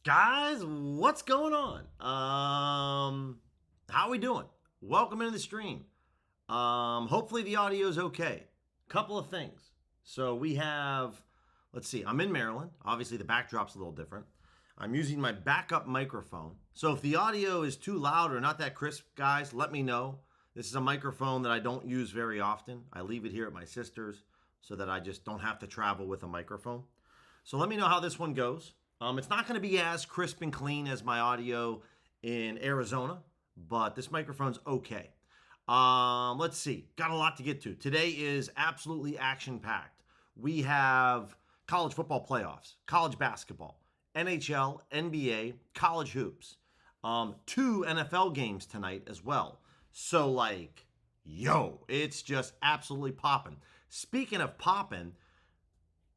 Guys, what's going on? How we doing? Welcome into the stream. Hopefully the audio is okay. Couple of things. So we have, let's see, I'm in Maryland. Obviously the backdrop's a little different. I'm using my backup microphone. So if the audio is too loud or not that crisp, guys, let me know. This is a microphone that I don't use very often. I leave it here at my sister's so that I just don't have to travel with a microphone. So let me know how this one goes. It's not going to be as crisp and clean as my audio in Arizona, but this microphone's okay. Let's see. Got a lot to get to. Today is absolutely action-packed. We have college football playoffs, college basketball, NHL, NBA, college hoops. Two NFL games tonight as well. So, it's just absolutely popping. Speaking of popping,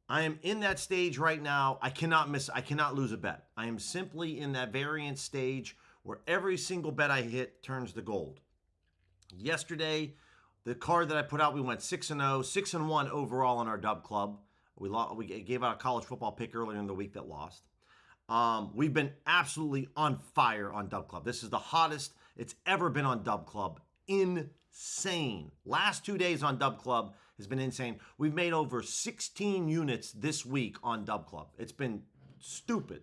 I am in that stage right now. I cannot lose a bet. I am simply in that variance stage where every single bet I hit turns to gold. Yesterday, the card that I put out, we went 6-0, 6-1 overall in our dub club. We gave out a college football pick earlier in the week that lost. We've been absolutely on fire on dub club. This is the hottest it's ever been on dub club. Insane. Last 2 days on dub club has been insane. We've made over 16 units this week on dub club. It's been stupid.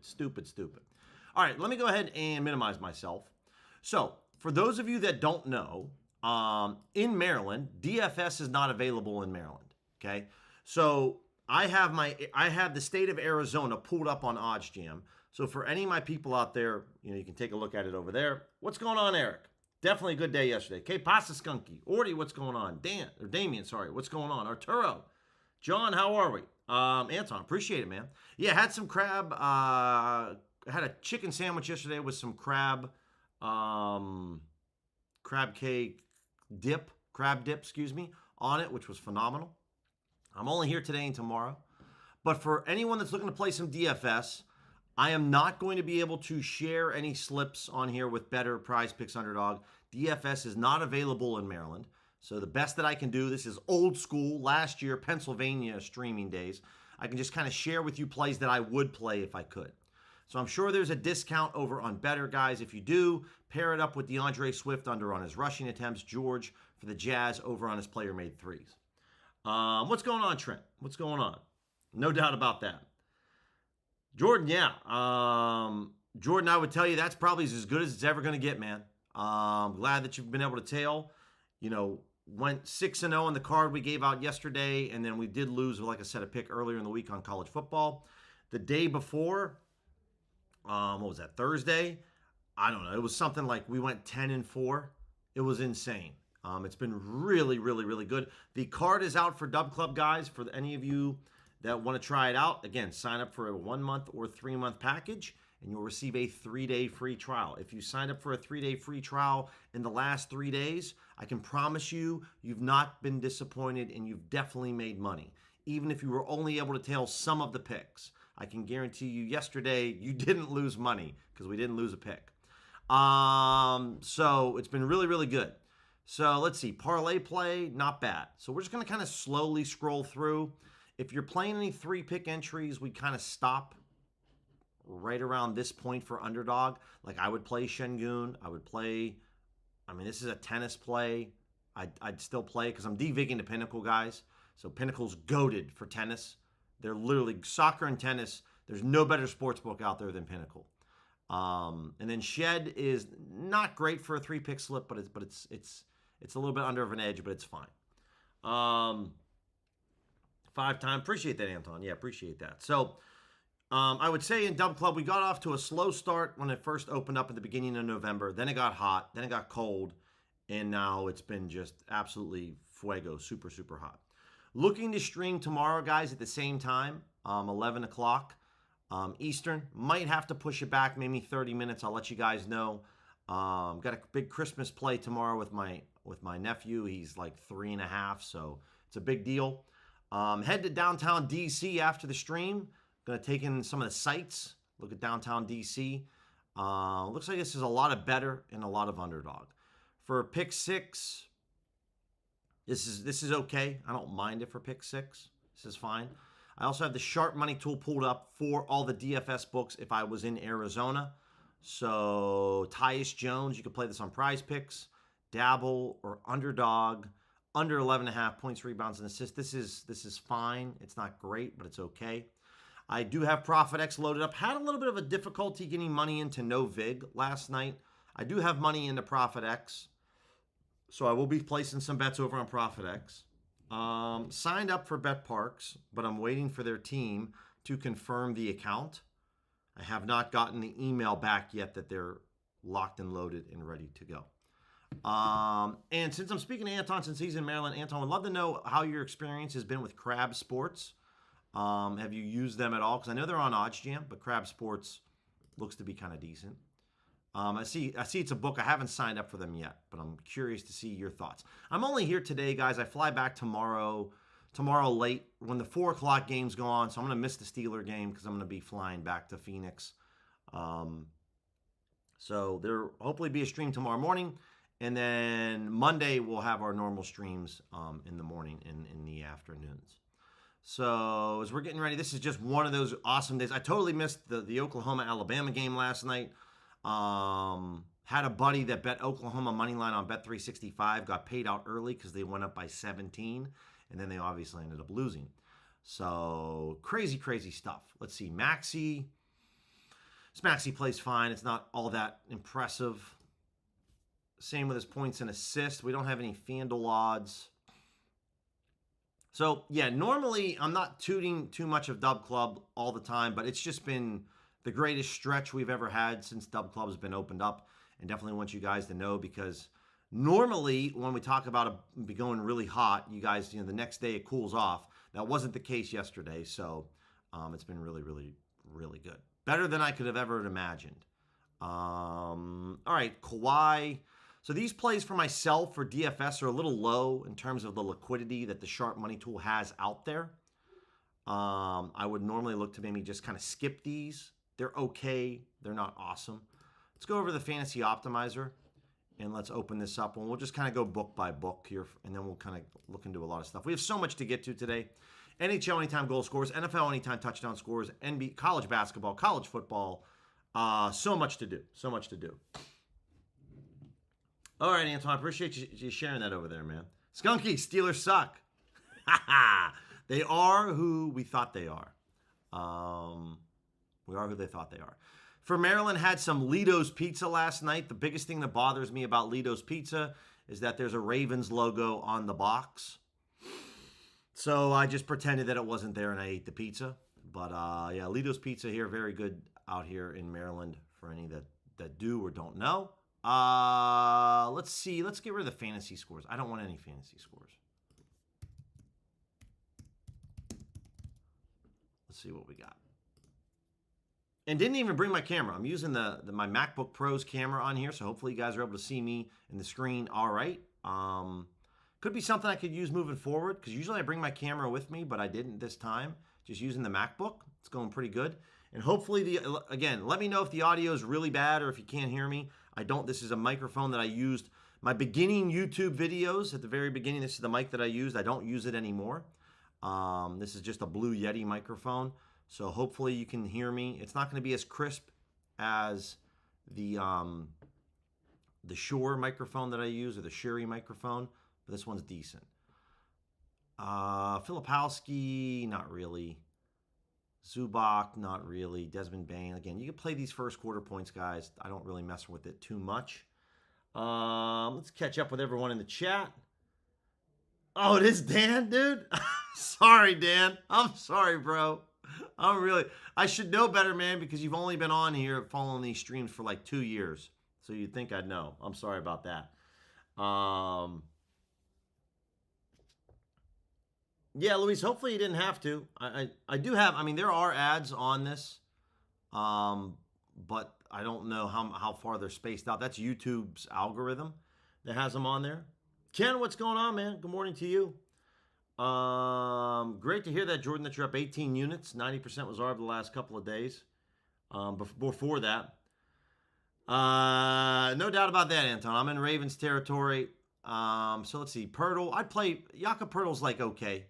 All right, let me go ahead and minimize myself. So for those of you that don't know, in Maryland, DFS is not available in Maryland. Okay, so I have the state of Arizona pulled up on OddsJam. So for any of my people out there, you can take a look at it over there. What's going on, Eric? Definitely a good day yesterday. Okay, Pasta Skunky. Ordy, what's going on? Damien, sorry. What's going on? Arturo. John, how are we? Anton, appreciate it, man. Yeah, had some crab. Had a chicken sandwich yesterday with some crab cake dip, on it, which was phenomenal. I'm only here today and tomorrow. But for anyone that's looking to play some DFS, I am not going to be able to share any slips on here with better PrizePicks underdog. DFS is not available in Maryland. So the best that I can do, this is old school, last year, Pennsylvania streaming days. I can just kind of share with you plays that I would play if I could. So I'm sure there's a discount over on Better, guys. If you do, pair it up with DeAndre Swift under on his rushing attempts, George for the Jazz over on his player-made threes. What's going on, Trent? What's going on? No doubt about that. Jordan, yeah. Jordan, I would tell you that's probably as good as it's ever going to get, man. Glad that you've been able to tail. Went 6-0 on the card we gave out yesterday, and then we did lose, like I said, a pick earlier in the week on college football. The day before, what was that, Thursday? I don't know. It was something like we went 10-4. It was insane. It's been really, really, really good. The card is out for Dub Club, guys, for any of you that want to try it out. Again, sign up for a 1-month or 3-month package, and you'll receive a 3-day free trial. If you sign up for a 3-day free trial in the last 3 days, I can promise you, you've not been disappointed and you've definitely made money. Even if you were only able to tail some of the picks, I can guarantee you yesterday you didn't lose money because we didn't lose a pick. So it's been really, really good. So let's see, parlay play, not bad. So we're just going to kind of slowly scroll through. If you're playing any 3-pick entries, we kind of stop right around this point for underdog. Like I would play Shengun. This is a tennis play. I'd still play because I'm devigging to Pinnacle, guys. So Pinnacle's goated for tennis. They're literally soccer and tennis. There's no better sports book out there than Pinnacle. And then Shed is not great for a 3-pick slip, but it's a little bit under of an edge, but it's fine. 5-time. Appreciate that, Anton. Yeah, appreciate that. So I would say in Dub Club, we got off to a slow start when it first opened up at the beginning of November. Then it got hot. Then it got cold. And now it's been just absolutely fuego, super, super hot. Looking to stream tomorrow, guys, at the same time, 11 o'clock Eastern. Might have to push it back maybe 30 minutes. I'll let you guys know. Got a big Christmas play tomorrow with my nephew. He's like 3.5, so it's a big deal. Head to downtown DC after the stream. Going to take in some of the sights. Look at downtown DC. Looks like this is a lot of better and a lot of underdog. For pick 6, this is okay. I don't mind it for pick 6. This is fine. I also have the sharp money tool pulled up for all the DFS books if I was in Arizona. So Tyus Jones, you could play this on PrizePicks, Dabble, or Underdog. Under 11.5 points, rebounds, and assists. This is fine. It's not great, but it's okay. I do have ProfitX loaded up. Had a little bit of a difficulty getting money into No Vig last night. I do have money into ProfitX, so I will be placing some bets over on ProfitX. Signed up for BetParks, but I'm waiting for their team to confirm the account. I have not gotten the email back yet that they're locked and loaded and ready to go. And since I'm speaking to Anton, since he's in Maryland, Anton, would love to know how your experience has been with Crab Sports. Have you used them at all? Because I know they're on OddsJam, but Crab Sports looks to be kind of decent. I see it's a book. I haven't signed up for them yet, but I'm curious to see your thoughts. I'm only here today, guys. I fly back tomorrow late when the 4 o'clock games go on, so I'm going to miss the Steeler game because I'm going to be flying back to Phoenix. So there hopefully be a stream tomorrow morning. And then Monday, we'll have our normal streams in the morning and in the afternoons. So as we're getting ready, this is just one of those awesome days. I totally missed the Oklahoma-Alabama game last night. Had a buddy that bet Oklahoma money line on Bet365, got paid out early because they went up by 17, and then they obviously ended up losing. So crazy, crazy stuff. Let's see, Maxey. This Maxey plays fine. It's not all that impressive. Same with his points and assists. We don't have any FanDuel odds. So, yeah, normally I'm not tooting too much of Dub Club all the time, but it's just been the greatest stretch we've ever had since Dub Club has been opened up. And definitely want you guys to know, because normally when we talk about it going really hot, you guys, the next day it cools off. That wasn't the case yesterday, so it's been really, really, really good. Better than I could have ever imagined. All right, Kawhi. So these plays for myself for DFS are a little low in terms of the liquidity that the Sharp Money Tool has out there. I would normally look to maybe just kind of skip these. They're okay. They're not awesome. Let's go over the Fantasy Optimizer, and let's open this up. And we'll just kind of go book by book here, and then we'll kind of look into a lot of stuff. We have so much to get to today. NHL anytime goal scores, NFL anytime touchdown scores, NBA, college basketball, college football. So much to do. So much to do. All right, Anton, I appreciate you sharing that over there, man. Skunky, Steelers suck. They are who we thought they are. We are who they thought they are. For Maryland, had some Lido's Pizza last night. The biggest thing that bothers me about Lido's Pizza is that there's a Ravens logo on the box. So I just pretended that it wasn't there and I ate the pizza. But yeah, Lido's Pizza here, very good out here in Maryland for any that do or don't know. Let's see. Let's get rid of the fantasy scores. I don't want any fantasy scores. Let's see what we got. And didn't even bring my camera. I'm using my MacBook Pro's camera on here, so hopefully you guys are able to see me in the screen all right. Could be something I could use moving forward, because usually I bring my camera with me, but I didn't this time. Just using the MacBook. It's going pretty good. And hopefully, again, let me know if the audio is really bad or if you can't hear me. This is a microphone that I used. My beginning YouTube videos, at the very beginning, this is the mic that I used. I don't use it anymore. This is just a Blue Yeti microphone. So hopefully you can hear me. It's not going to be as crisp as the Shure microphone that I use, or the Shure microphone, but this one's decent. Filipowski, not really. Zubac, not really. Desmond Bain, again, you can play these first quarter points, guys. I don't really mess with it too much. Let's catch up with everyone in the chat. Oh, it is Dan, dude? Sorry, Dan. I'm sorry, bro. I should know better, man, because you've only been on here following these streams for like 2 years. So you'd think I'd know. I'm sorry about that. Yeah, Luis, hopefully you didn't have to. I do have, there are ads on this, but I don't know how far they're spaced out. That's YouTube's algorithm that has them on there. Ken, what's going on, man? Good morning to you. Great to hear that, Jordan, that you're up 18 units. 90% was ARB the last couple of days. Before that. No doubt about that, Anton. I'm in Ravens territory. So let's see. Pirtle. I'd play Jakob Pirtle's like okay.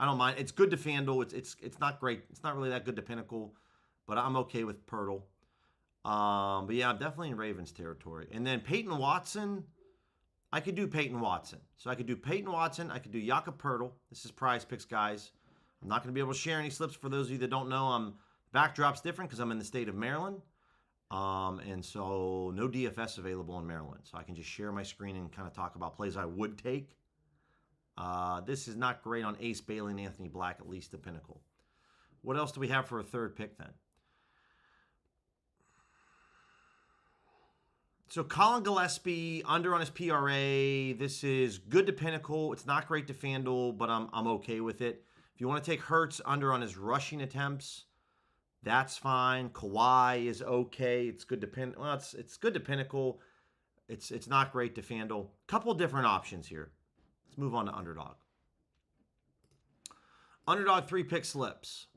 I don't mind. It's good to FanDuel. It's not great. It's not really that good to Pinnacle, but I'm okay with Pirtle. But yeah, I'm definitely in Ravens territory. And then Peyton Watson, I could do Peyton Watson. So I could do Peyton Watson. I could do Jakob Pirtle. This is PrizePicks, guys. I'm not going to be able to share any slips. For those of you that don't know, backdrop's different because I'm in the state of Maryland. And so no DFS available in Maryland. So I can just share my screen and kind of talk about plays I would take. This is not great on Ace Bailey and Anthony Black, at least the Pinnacle. What else do we have for a third pick then? So Colin Gillespie, under on his PRA. This is good to Pinnacle. It's not great to FanDuel, but I'm okay with it. If you want to take Hurts under on his rushing attempts, that's fine. Kawhi is okay. It's good to it's good to Pinnacle. It's not great to FanDuel. Couple different options here. Let's move on to Underdog. Underdog 3-pick slips.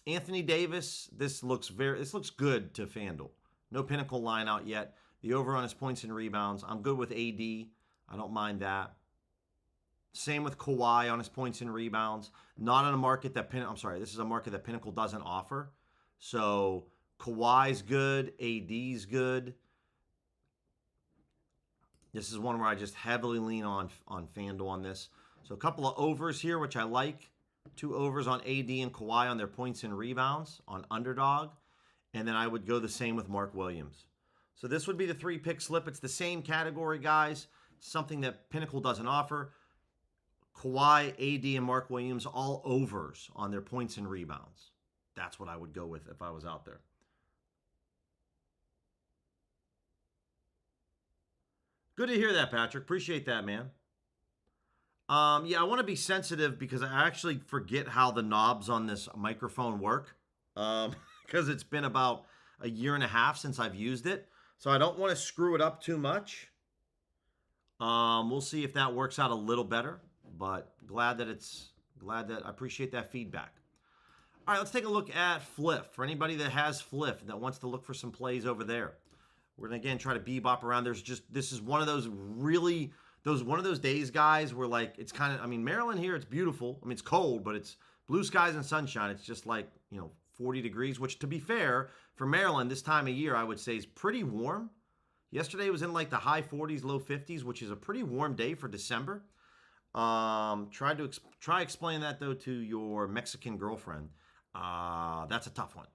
Anthony Davis, this looks good to FanDuel. No Pinnacle line out yet. The over on his points and rebounds. I'm good with AD. I don't mind that. Same with Kawhi on his points and rebounds. Not on a market that this is a market that Pinnacle doesn't offer. So Kawhi's good, AD's good. This is one where I just heavily lean on FanDuel on this. So a couple of overs here, which I like. 2 overs on AD and Kawhi on their points and rebounds on Underdog. And then I would go the same with Mark Williams. So this would be the 3-pick slip. It's the same category, guys. Something that Pinnacle doesn't offer. Kawhi, AD, and Mark Williams, all overs on their points and rebounds. That's what I would go with if I was out there. Good to hear that, Patrick. Appreciate that, man. Yeah, I want to be sensitive because I actually forget how the knobs on this microphone work because it's been about a year and a half since I've used it. So I don't want to screw it up too much. We'll see if that works out a little better, but glad that I appreciate that feedback. All right, let's take a look at Fliff. For anybody that has Fliff that wants to look for some plays over there, we're going to, again, try to bebop around. This is one of those one of those days, guys, where like it's kind of, Maryland here, it's beautiful. It's cold, but it's blue skies and sunshine. It's just like, 40 degrees, which to be fair, for Maryland this time of year, I would say is pretty warm. Yesterday was in like the high 40s, low 50s, which is a pretty warm day for December. Try explain that though to your Mexican girlfriend. That's a tough one.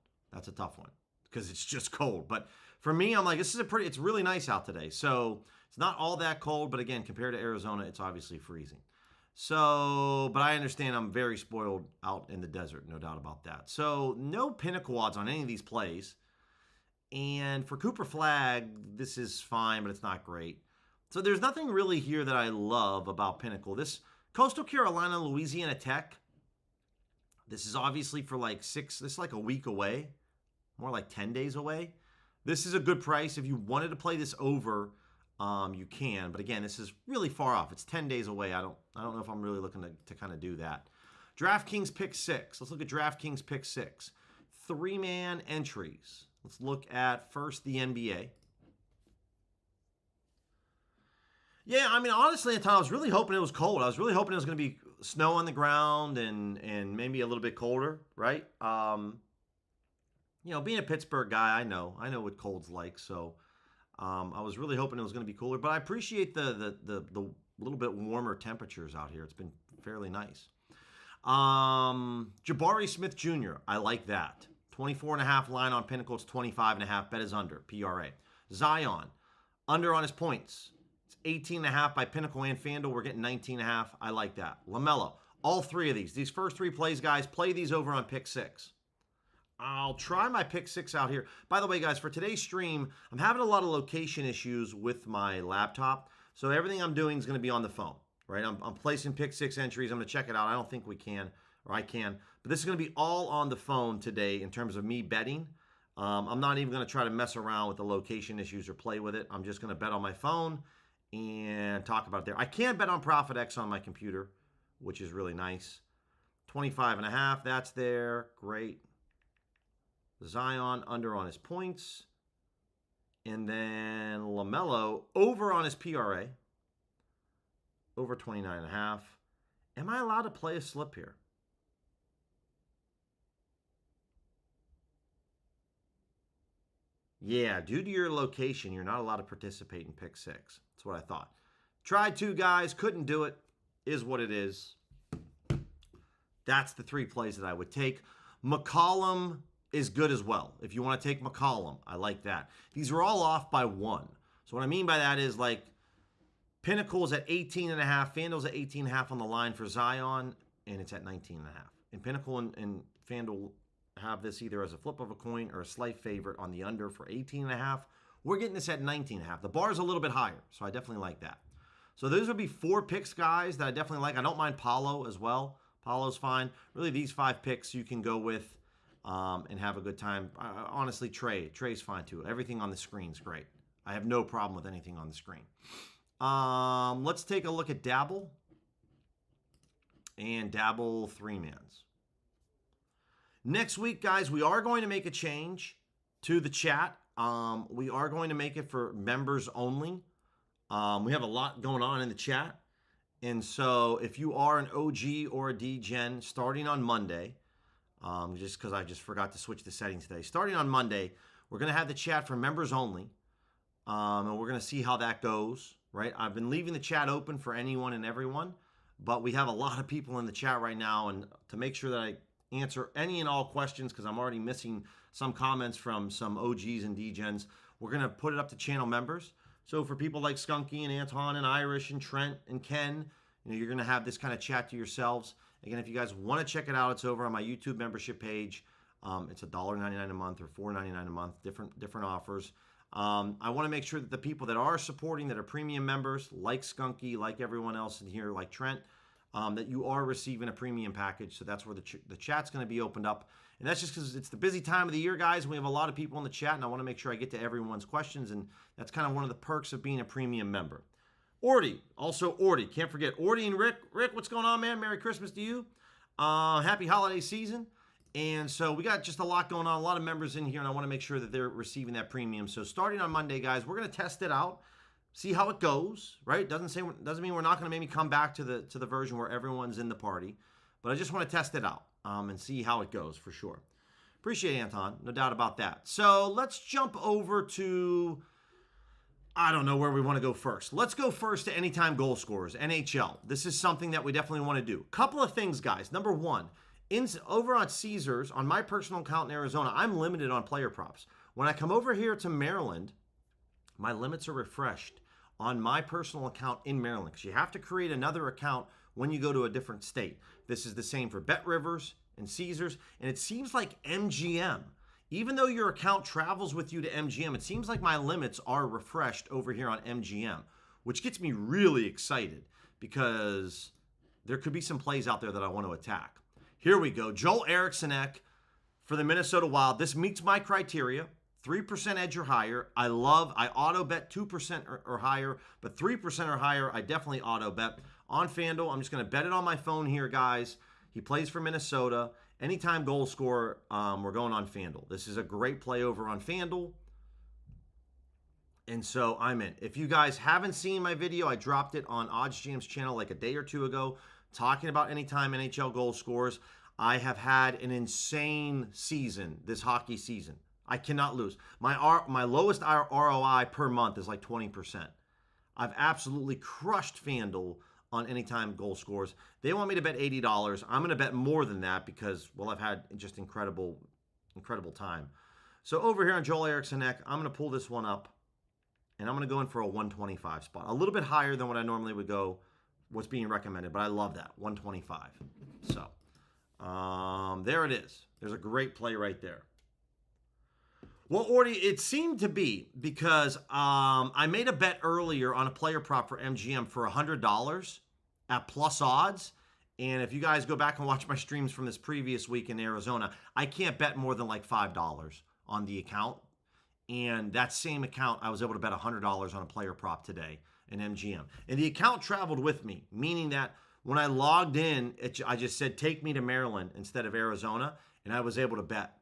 Because it's just cold. But for me, I'm like, it's really nice out today. So it's not all that cold, but again, compared to Arizona, it's obviously freezing. So, but I understand I'm very spoiled out in the desert, no doubt about that. So no Pinnacle odds on any of these plays. And for Cooper Flag, this is fine, but it's not great. So there's nothing really here that I love about Pinnacle. This Coastal Carolina, Louisiana Tech, this is obviously for this is like a week away, more like 10 days away. This is a good price. If you wanted to play this over, you can. But again, this is really far off. It's 10 days away. I don't know if I'm really looking to kind of do that. DraftKings Pick 6. Let's look at DraftKings Pick 6. 3-man entries. Let's look at first the NBA. Yeah, honestly, at times I was really hoping it was cold. I was really hoping it was going to be snow on the ground and maybe a little bit colder, right? Being a Pittsburgh guy, I know what cold's like. So I was really hoping it was going to be cooler. But I appreciate the little bit warmer temperatures out here. It's been fairly nice. Jabari Smith Jr., I like that. 24.5 line on Pinnacle. It's 25.5. Bet is under. PRA. Zion, under on his points. It's 18.5 by Pinnacle and FanDuel. We're getting 19.5. I like that. LaMelo, all 3 of these first 3 plays, guys, play these over on Pick 6. I'll try my Pick 6 out here. By the way, guys, for today's stream, I'm having a lot of location issues with my laptop. So everything I'm doing is going to be on the phone, right? I'm placing Pick 6 entries. I'm going to check it out. I don't think we can, or I can. But this is going to be all on the phone today in terms of me betting. I'm not even going to try to mess around with the location issues or play with it. I'm just going to bet on my phone and talk about it there. I can bet on ProfitX on my computer, which is really nice. 25.5, that's there. Great. Zion under on his points. And then LaMelo over on his PRA. over 29.5. Am I allowed to play a slip here? Yeah, due to your location, you're not allowed to participate in pick six. That's what I thought. Tried to, guys, couldn't do it. Is what it is. That's the 3 plays that I would take. McCollum is good as well. If you want to take McCollum, I like that. These are all off by 1. So what I mean by that is like Pinnacle's at 18.5, FanDuel's at 18.5 on the line for Zion, and it's at 19.5. And Pinnacle and FanDuel have this either as a flip of a coin or a slight favorite on the under for 18.5. We're getting this at 19.5. The bar is a little bit higher, so I definitely like that. So those would be 4 picks, guys, that I definitely like. I don't mind Paulo as well. Paulo's fine. Really, these 5 picks you can go with and have a good time. Honestly, Trey's fine too. Everything on the screen's great. I have no problem with anything on the screen. Let's take a look at Dabble. And Dabble 3-mans. Next week, guys, we are going to make a change to the chat. We are going to make it for members only. We have a lot going on in the chat. And so if you are an OG or a DGen starting on Monday, just because I just forgot to switch the settings today, starting on Monday, we're going to have the chat for members only. And we're going to see how that goes, right? I've been leaving the chat open for anyone and everyone, but we have a lot of people in the chat right now. And to make sure that I answer any and all questions, because I'm already missing some comments from some OGs and DGens, we're going to put it up to channel members. So for people like Skunky and Anton and Irish and Trent and Ken, you're going to have this kind of chat to yourselves. Again, if you guys want to check it out, it's over on my YouTube membership page. It's $1.99 a month or $4.99 a month, different offers. I want to make sure that the people that are supporting, that are premium members, like Skunky, like everyone else in here, like Trent, that you are receiving a premium package. So that's where the chat's going to be opened up. And that's just because it's the busy time of the year, guys. We have a lot of people in the chat, and I want to make sure I get to everyone's questions. And that's kind of one of the perks of being a premium member. Orty, can't forget Orty and Rick. Rick, what's going on, man? Merry Christmas to you. Happy holiday season. And so we got just a lot going on, a lot of members in here, and I want to make sure that they're receiving that premium. So starting on Monday, guys, we're going to test it out, see how it goes, right? Doesn't mean we're not going to maybe come back to the version where everyone's in the party, but I just want to test it out and see how it goes for sure. Appreciate it, Anton, no doubt about that. So let's jump over to, I don't know where we want to go first. Let's go first to anytime goal scorers, NHL. This is something that we definitely want to do. Couple of things, guys. Number one, over on Caesars, on my personal account in Arizona, I'm limited on player props. When I come over here to Maryland, my limits are refreshed on my personal account in Maryland, because you have to create another account when you go to a different state. This is the same for BetRivers and Caesars, and it seems like MGM, even though your account travels with you to MGM, it seems like my limits are refreshed over here on MGM, which gets me really excited because there could be some plays out there that I want to attack. Here we go. Joel Eriksson for the Minnesota Wild. This meets my criteria. 3% edge or higher. I auto bet 2% or higher, but 3% or higher, I definitely auto bet. On FanDuel, I'm just going to bet it on my phone here, guys. He plays for Minnesota. Anytime goal scorer, we're going on FanDuel. This is a great play over on FanDuel. And so I'm in. If you guys haven't seen my video, I dropped it on OddsJam's channel like a day or two ago, talking about anytime NHL goal scorers. I have had an insane season this hockey season. I cannot lose. My lowest ROI per month is like 20%. I've absolutely crushed FanDuel on anytime goal scorers. They want me to bet $80. I'm going to bet more than that because, well, I've had just incredible time. So over here on Joel Eriksson, I'm going to pull this one up, and I'm going to go in for a 125 spot. A little bit higher than what I normally would go, what's being recommended, but I love that, 125. So there it is. There's a great play right there. Well, Orty, it seemed to be because I made a bet earlier on a player prop for MGM for $100 at plus odds. And if you guys go back and watch my streams from this previous week in Arizona, I can't bet more than like $5 on the account. And that same account, I was able to bet $100 on a player prop today in MGM. And the account traveled with me, meaning that when I logged in, I just said, take me to Maryland instead of Arizona, and I was able to bet.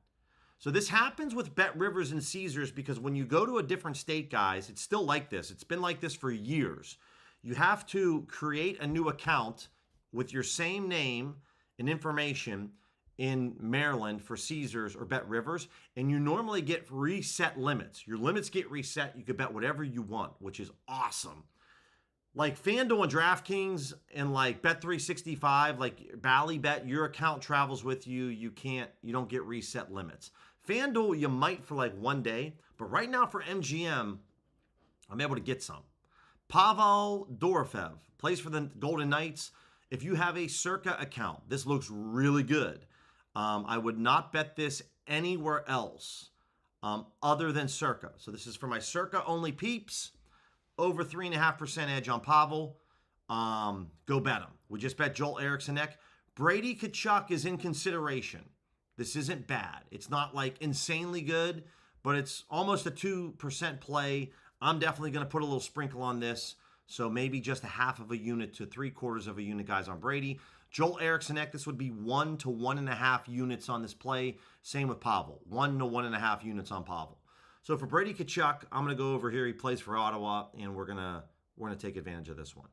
So this happens with BetRivers and Caesars because when you go to a different state, guys, it's still like this. It's been like this for years. you have to create a new account with your same name and information in Maryland for Caesars or Bet Rivers, and you normally get reset limits. Your limits get reset. You can bet whatever you want, which is awesome. Like FanDuel and DraftKings and like Bet365, like Ballybet, your account travels with you. You don't get reset limits. FanDuel, you might for like one day, but right now for MGM, I'm able to get some. Pavel Dorofev plays for the Golden Knights. If you have a Circa account, this looks really good. I would not bet this anywhere else other than Circa. So this is for my Circa only peeps. Over 3.5% edge on Pavel. Go bet him. We just bet Joel Eriksson. Brady Tkachuk is in consideration. This isn't bad. It's not like insanely good, but it's almost a 2% play. I'm definitely going to put a little sprinkle on this. So maybe just a half of a unit to 3/4 of a unit, guys, on Brady. Joel Eriksson, this would be 1 to 1.5 units on this play. Same with Pavel. 1 to 1.5 units on Pavel. So for Brady Tkachuk, I'm going to go over here. He plays for Ottawa, and we're gonna take advantage of this one.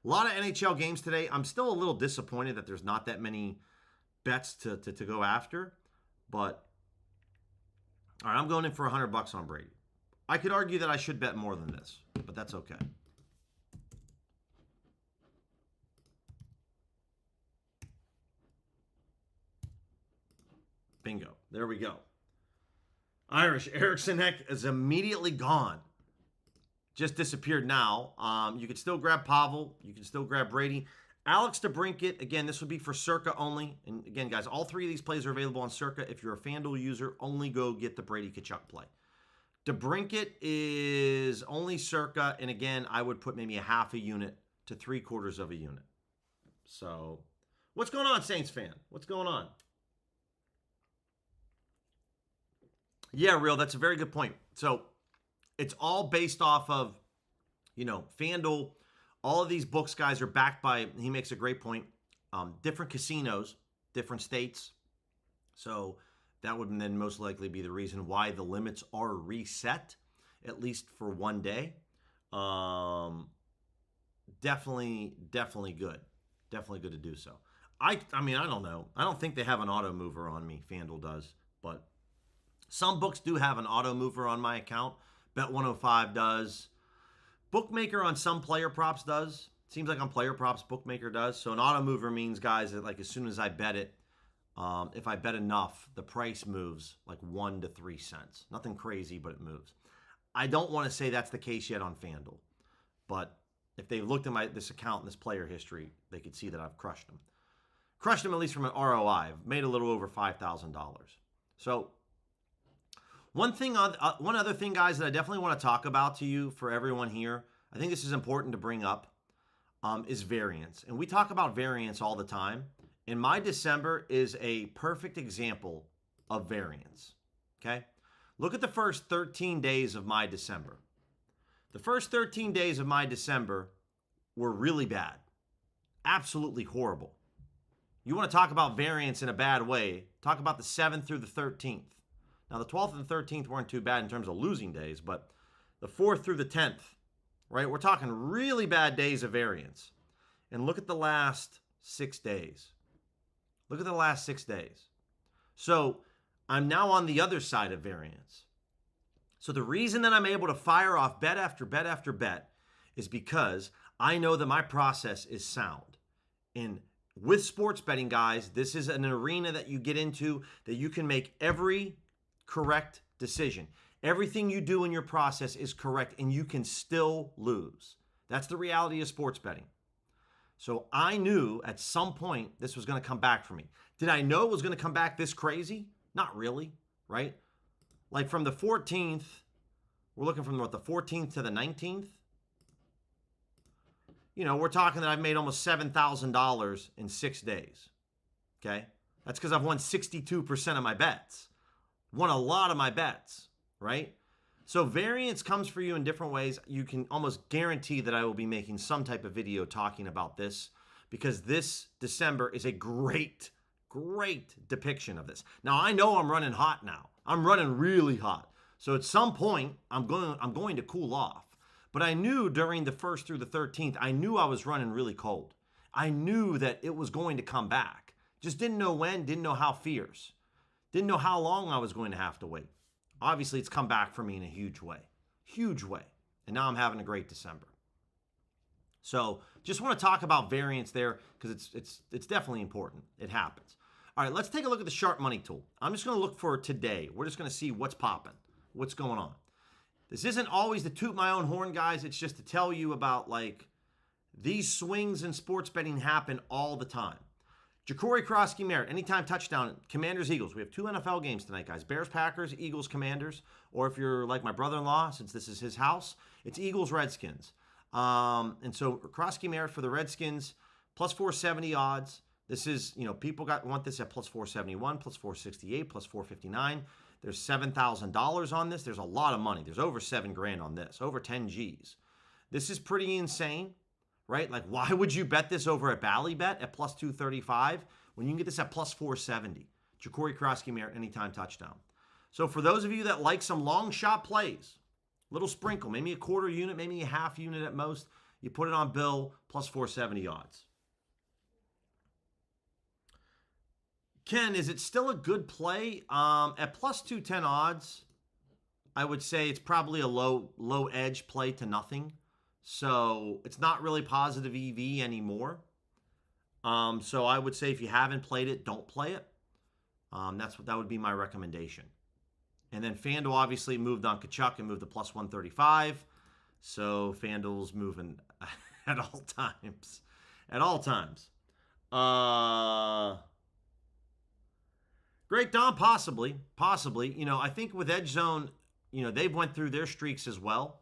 A lot of NHL games today. I'm still a little disappointed that there's not that many bets to go after. But, all right, I'm going in for $100 on Brady. I could argue that I should bet more than this, but that's okay. Bingo. There we go. Irish Eriksson is immediately gone. Just disappeared now. You could still grab Pavel. You can still grab Brady. Alex DeBrincat, again, this would be for Circa only. And again, guys, all three of these plays are available on Circa. If you're a FanDuel user, only go get the Brady Tkachuk play. DeBrincat is only Circa. And again, I would put maybe a half a unit to 3/4 of a unit. So, what's going on, Saints fan? What's going on? Yeah, Real, that's a very good point. So it's all based off of, FanDuel. All of these books, guys, are backed by, he makes a great point, different casinos, different states. So that would then most likely be the reason why the limits are reset, at least for one day. Definitely good. Definitely good to do so. I mean, I don't know. I don't think they have an auto mover on me. FanDuel does, but some books do have an auto mover on my account. Bet105 does. Bookmaker on some player props does. Seems like on player props, Bookmaker does. So an auto mover means, guys, that like as soon as I bet it, if I bet enough, the price moves like 1 to 3 cents. Nothing crazy, but it moves. I don't want to say that's the case yet on FanDuel, but if they looked at this account and this player history, they could see that I've crushed them. Crushed them at least from an ROI. I've made a little over $5,000. So one other thing, guys, that I definitely want to talk about to you for everyone here, I think this is important to bring up, is variance. And we talk about variance all the time. And my December is a perfect example of variance, okay? Look at the first 13 days of my December. The first 13 days of my December were really bad. Absolutely horrible. You want to talk about variance in a bad way, talk about the 7th through the 13th. Now, the 12th and 13th weren't too bad in terms of losing days, but the 4th through the 10th, right? We're talking really bad days of variance. And look at the last 6 days. Look at the last 6 days. So I'm now on the other side of variance. So the reason that I'm able to fire off bet after bet after bet is because I know that my process is sound. And with sports betting, guys, this is an arena that you get into that you can make every correct decision. Everything you do in your process is correct, and you can still lose. That's the reality of sports betting. So I knew at some point this was going to come back for me. Did I know it was going to come back this crazy? Not really, right? Like from the 14th, we're looking from the 14th to the 19th. We're talking that I've made almost $7,000 in 6 days, okay? That's because I've won 62% of my bets. Won a lot of my bets, right? So variance comes for you in different ways. You can almost guarantee that I will be making some type of video talking about this because this December is a great depiction of this. Now, I know I'm running hot now. I'm running really hot. So at some point, I'm going to cool off. But I knew during the 1st through the 13th, I knew I was running really cold. I knew that it was going to come back. Just didn't know when, didn't know how fierce. Didn't know how long I was going to have to wait. Obviously, it's come back for me in a huge way. Huge way. And now I'm having a great December. So just want to talk about variance there because it's definitely important. It happens. All right, let's take a look at the sharp money tool. I'm just going to look for today. We're just going to see what's popping, what's going on. This isn't always to toot my own horn, guys. It's just to tell you about, like, these swings in sports betting happen all the time. Ja'Cory Krosky-Merritt, anytime touchdown, Commanders, Eagles. We have 2 NFL games tonight, guys. Bears, Packers, Eagles, Commanders. Or if you're like my brother-in-law, since this is his house, it's Eagles, Redskins. And so Krosky-Merritt for the Redskins, plus 470 odds. This is, people want this at plus 471, plus 468, plus 459. There's $7,000 on this. There's a lot of money. There's over $7,000 on this, over 10 G's. This is pretty insane, right? Like, why would you bet this over at Ballybet at plus 235 when you can get this at plus 470? Ja'Cory Krosky-Merritt, anytime touchdown. So for those of you that like some long shot plays, little sprinkle, maybe a quarter unit, maybe a half unit at most, you put it on Bill, plus 470 odds. Ken, is it still a good play? At plus 210 odds, I would say it's probably a low edge play to nothing. So it's not really positive EV anymore. So I would say if you haven't played it, don't play it. That would be my recommendation. And then FanDuel obviously moved on Kachuk and moved to plus 135. So FanDuel's moving at all times. At all times. Great Dom, possibly. I think with Edge Zone, they've went through their streaks as well.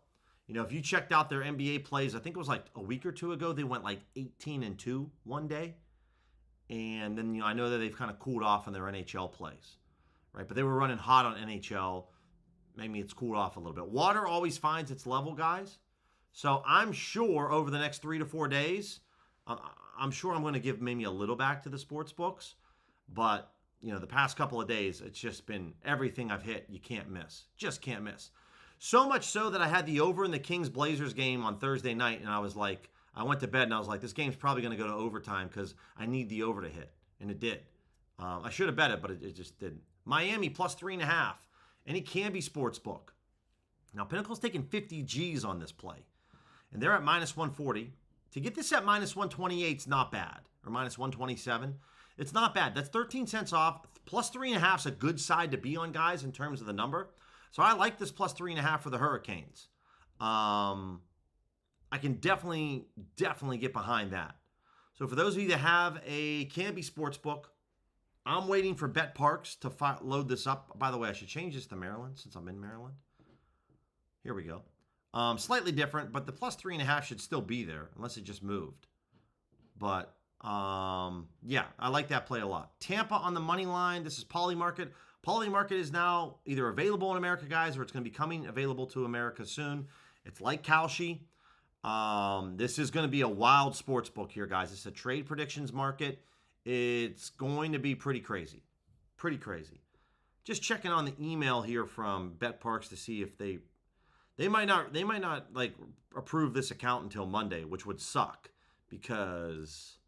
If you checked out their NBA plays, I think it was like a week or two ago, they went like 18-2 one day. And then, I know that they've kind of cooled off on their NHL plays, right? But they were running hot on NHL. Maybe it's cooled off a little bit. Water always finds its level, guys. So I'm sure over the next 3 to 4 days, I'm sure I'm going to give maybe a little back to the sports books. But the past couple of days, it's just been everything I've hit, you can't miss. Just can't miss. So much so that I had the over in the Kings-Blazers game on Thursday night, and I went to bed, and I was like, this game's probably going to go to overtime because I need the over to hit, and it did. I should have bet it, but it just didn't. Miami, plus 3.5. Any Canby Sportsbook. Now, Pinnacle's taking 50 G's on this play, and they're at minus 140. To get this at minus 128 is not bad, or minus 127. It's not bad. That's 13 cents off. Plus 3.5 is a good side to be on, guys, in terms of the number. So I like this plus 3.5 for the Hurricanes. I can definitely get behind that. So for those of you that have a Canby Sportsbook, I'm waiting for BetParks to load this up. By the way, I should change this to Maryland since I'm in Maryland. Here we go. Slightly different, but the plus 3.5 should still be there unless it just moved. But yeah, I like that play a lot. Tampa on the money line. This is Polymarket. Polymarket is now either available in America, guys, or it's going to be coming available to America soon. It's like Kalshi. This is going to be a wild sports book here, guys. It's a trade predictions market. It's going to be pretty crazy. Pretty crazy. Just checking on the email here from BetParks to see if they might not like approve this account until Monday, which would suck because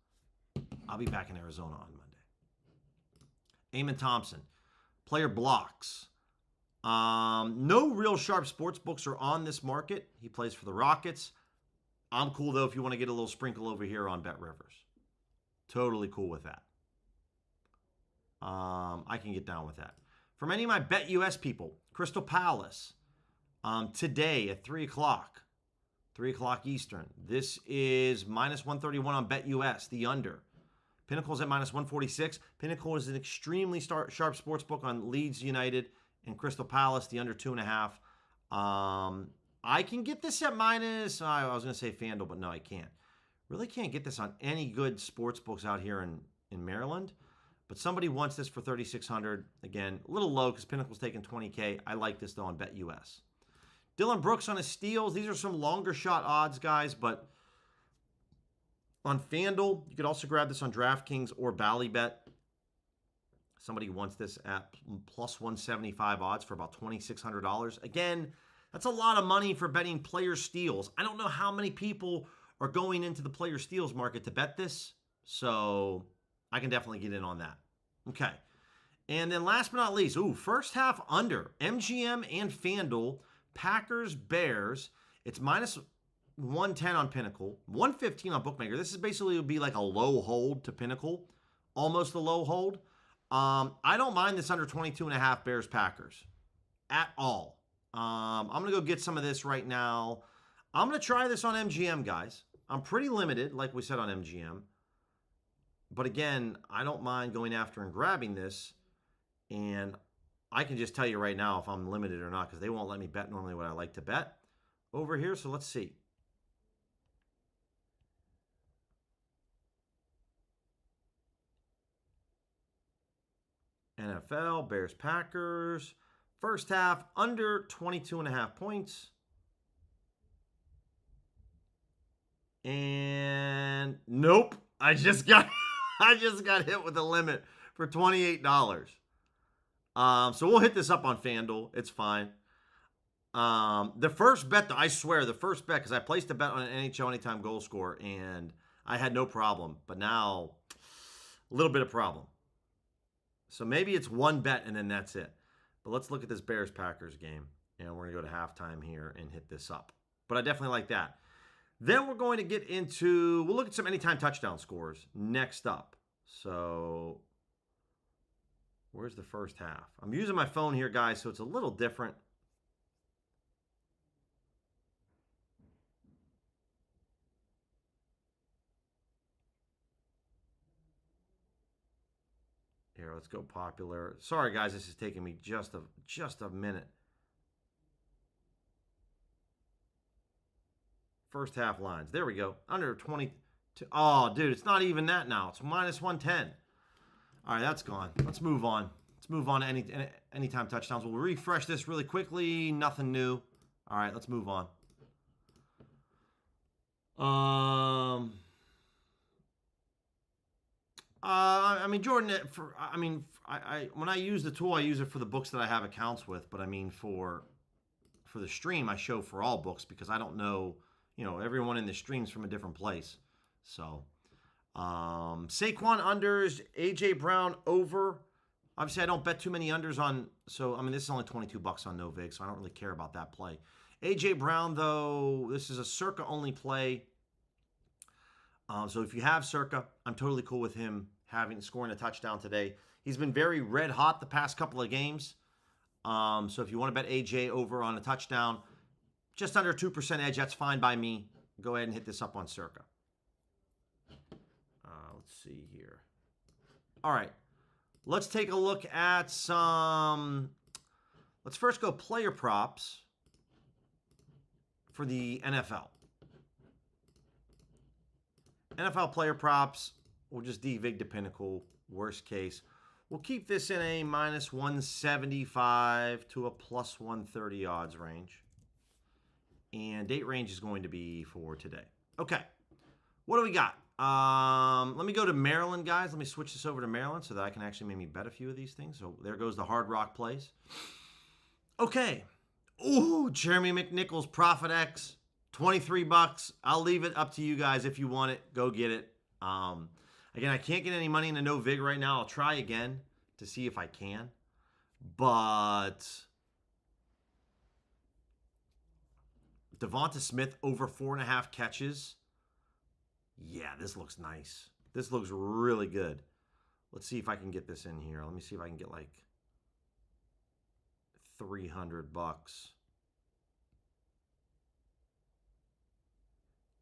I'll be back in Arizona on Monday. Eamon Thompson, player blocks. No real sharp sports books are on this market. He plays for the Rockets. I'm cool, though, if you want to get a little sprinkle over here on Bet Rivers. Totally cool with that. I can get down with that. From any of my Bet US people, Crystal Palace, today at 3 o'clock. 3 o'clock Eastern. This is minus 131 on Bet US, the under. Pinnacle's at minus 146. Pinnacle is an extremely sharp sports book on Leeds United and Crystal Palace, the under 2.5. I can get this at minus, I was going to say FanDuel, but no, I can't. Really can't get this on any good sports books out here in Maryland. But somebody wants this for $3,600. Again, a little low because Pinnacle's taking $20K. I like this, though, on Bet US. Dylan Brooks on his steals. These are some longer shot odds, guys, but on FanDuel, you could also grab this on DraftKings or Ballybet. Somebody wants this at plus 175 odds for about $2,600. Again, That's a lot of money for betting player steals. I don't know how many people are going into the player steals market to bet this, so I can definitely get in on that. Okay. And then last but not least, first half under. MGM and FanDuel, Packers, Bears. It's minus 110 on Pinnacle, 115 on Bookmaker. This is basically would be like a low hold to Pinnacle, almost a low hold. I don't mind this under 22.5 Bears Packers at all. I'm going to go get some of this right now. I'm going to try this on MGM, guys. I'm pretty limited, like we said on MGM. But again, I don't mind going after and grabbing this. And I can just tell you right now if I'm limited or not, because they won't let me bet normally what I like to bet over here. So let's see. NFL, Bears, Packers. First half, under 22.5 points. And nope, I just got hit with a limit for $28. So we'll hit this up on FanDuel. It's fine. The first bet, I swear, the first bet, because I placed a bet on an NHL anytime goal score, and I had no problem. But now, a little bit of problem. So maybe it's one bet, and then that's it. But let's look at this Bears-Packers game, and we're going to go to halftime here and hit this up. But I definitely like that. Then we're going to get into, we'll look at some anytime touchdown scores next up. So where's the first half? I'm using my phone here, guys, so it's a little different. Here, let's go popular. Sorry, guys, this is taking me just a minute. First half lines. There we go. Under 22. Oh, dude, it's not even that now. It's minus 110. All right, that's gone. Let's move on. Let's move on to anytime touchdowns. We'll refresh this really quickly. Nothing new. All right, let's move on. I mean, Jordan, when I use the tool, I use it for the books that I have accounts with. But I mean, for the stream, I show for all books because I don't know, everyone in the stream's from a different place. So, Saquon unders, AJ Brown over. Obviously, I don't bet too many unders on. So, I mean, this is only $22 on no vig, so I don't really care about that play. AJ Brown, though, this is a Circa only play. So if you have Circa, I'm totally cool with him scoring a touchdown today. He's been very red hot the past couple of games. So if you want to bet AJ over on a touchdown, just under 2% edge, that's fine by me. Go ahead and hit this up on Circa. Let's see here. All right. Let's take a look at some. Let's first go player props for the NFL. NFL player props, we'll just devig to Pinnacle, worst case. We'll keep this in a minus 175 to a plus 130 odds range. And date range is going to be for today. Okay, what do we got? Let me go to Maryland, guys. Let me switch this over to Maryland so that I can actually maybe bet a few of these things. So there goes the Hard Rock plays. Okay. Ooh, Jeremy McNichols, Profit X. $23. I'll leave it up to you guys. If you want it, go get it. Again, I can't get any money into no vig right now. I'll try again to see if I can. But Devonta Smith over 4.5 catches. Yeah, this looks nice. This looks really good. Let's see if I can get this in here. Let me see if I can get like $300.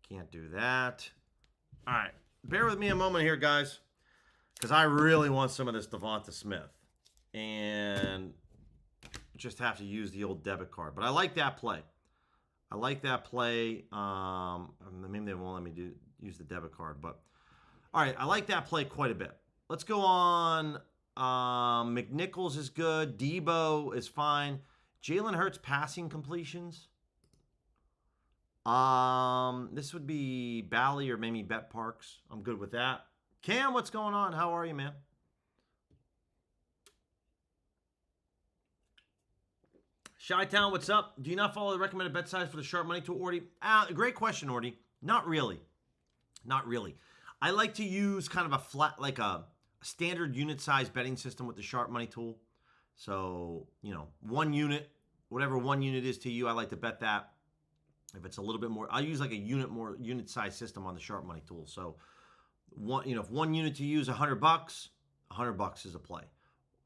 Can't do that. All right. Bear with me a moment here, guys, because I really want some of this Devonta Smith. And just have to use the old debit card. But I like that play. Maybe they won't let me use the debit card. But, all right, I like that play quite a bit. Let's go on. McNichols is good. Debo is fine. Jalen Hurts passing completions. This would be Bally or maybe Bet Parks. I'm good with that. Cam, what's going on? How are you, man? Chi-Town, what's up? Do you not follow the recommended bet size for the sharp money tool, Orty? Great question, Orty. Not really. Not really. I like to use kind of a flat, like a standard unit size betting system with the sharp money tool. So, 1 unit, whatever 1 unit is to you, I like to bet that. If it's a little bit more, I use like a unit size system on the sharp money tool. So, if 1 unit to use $100, $100 is a play.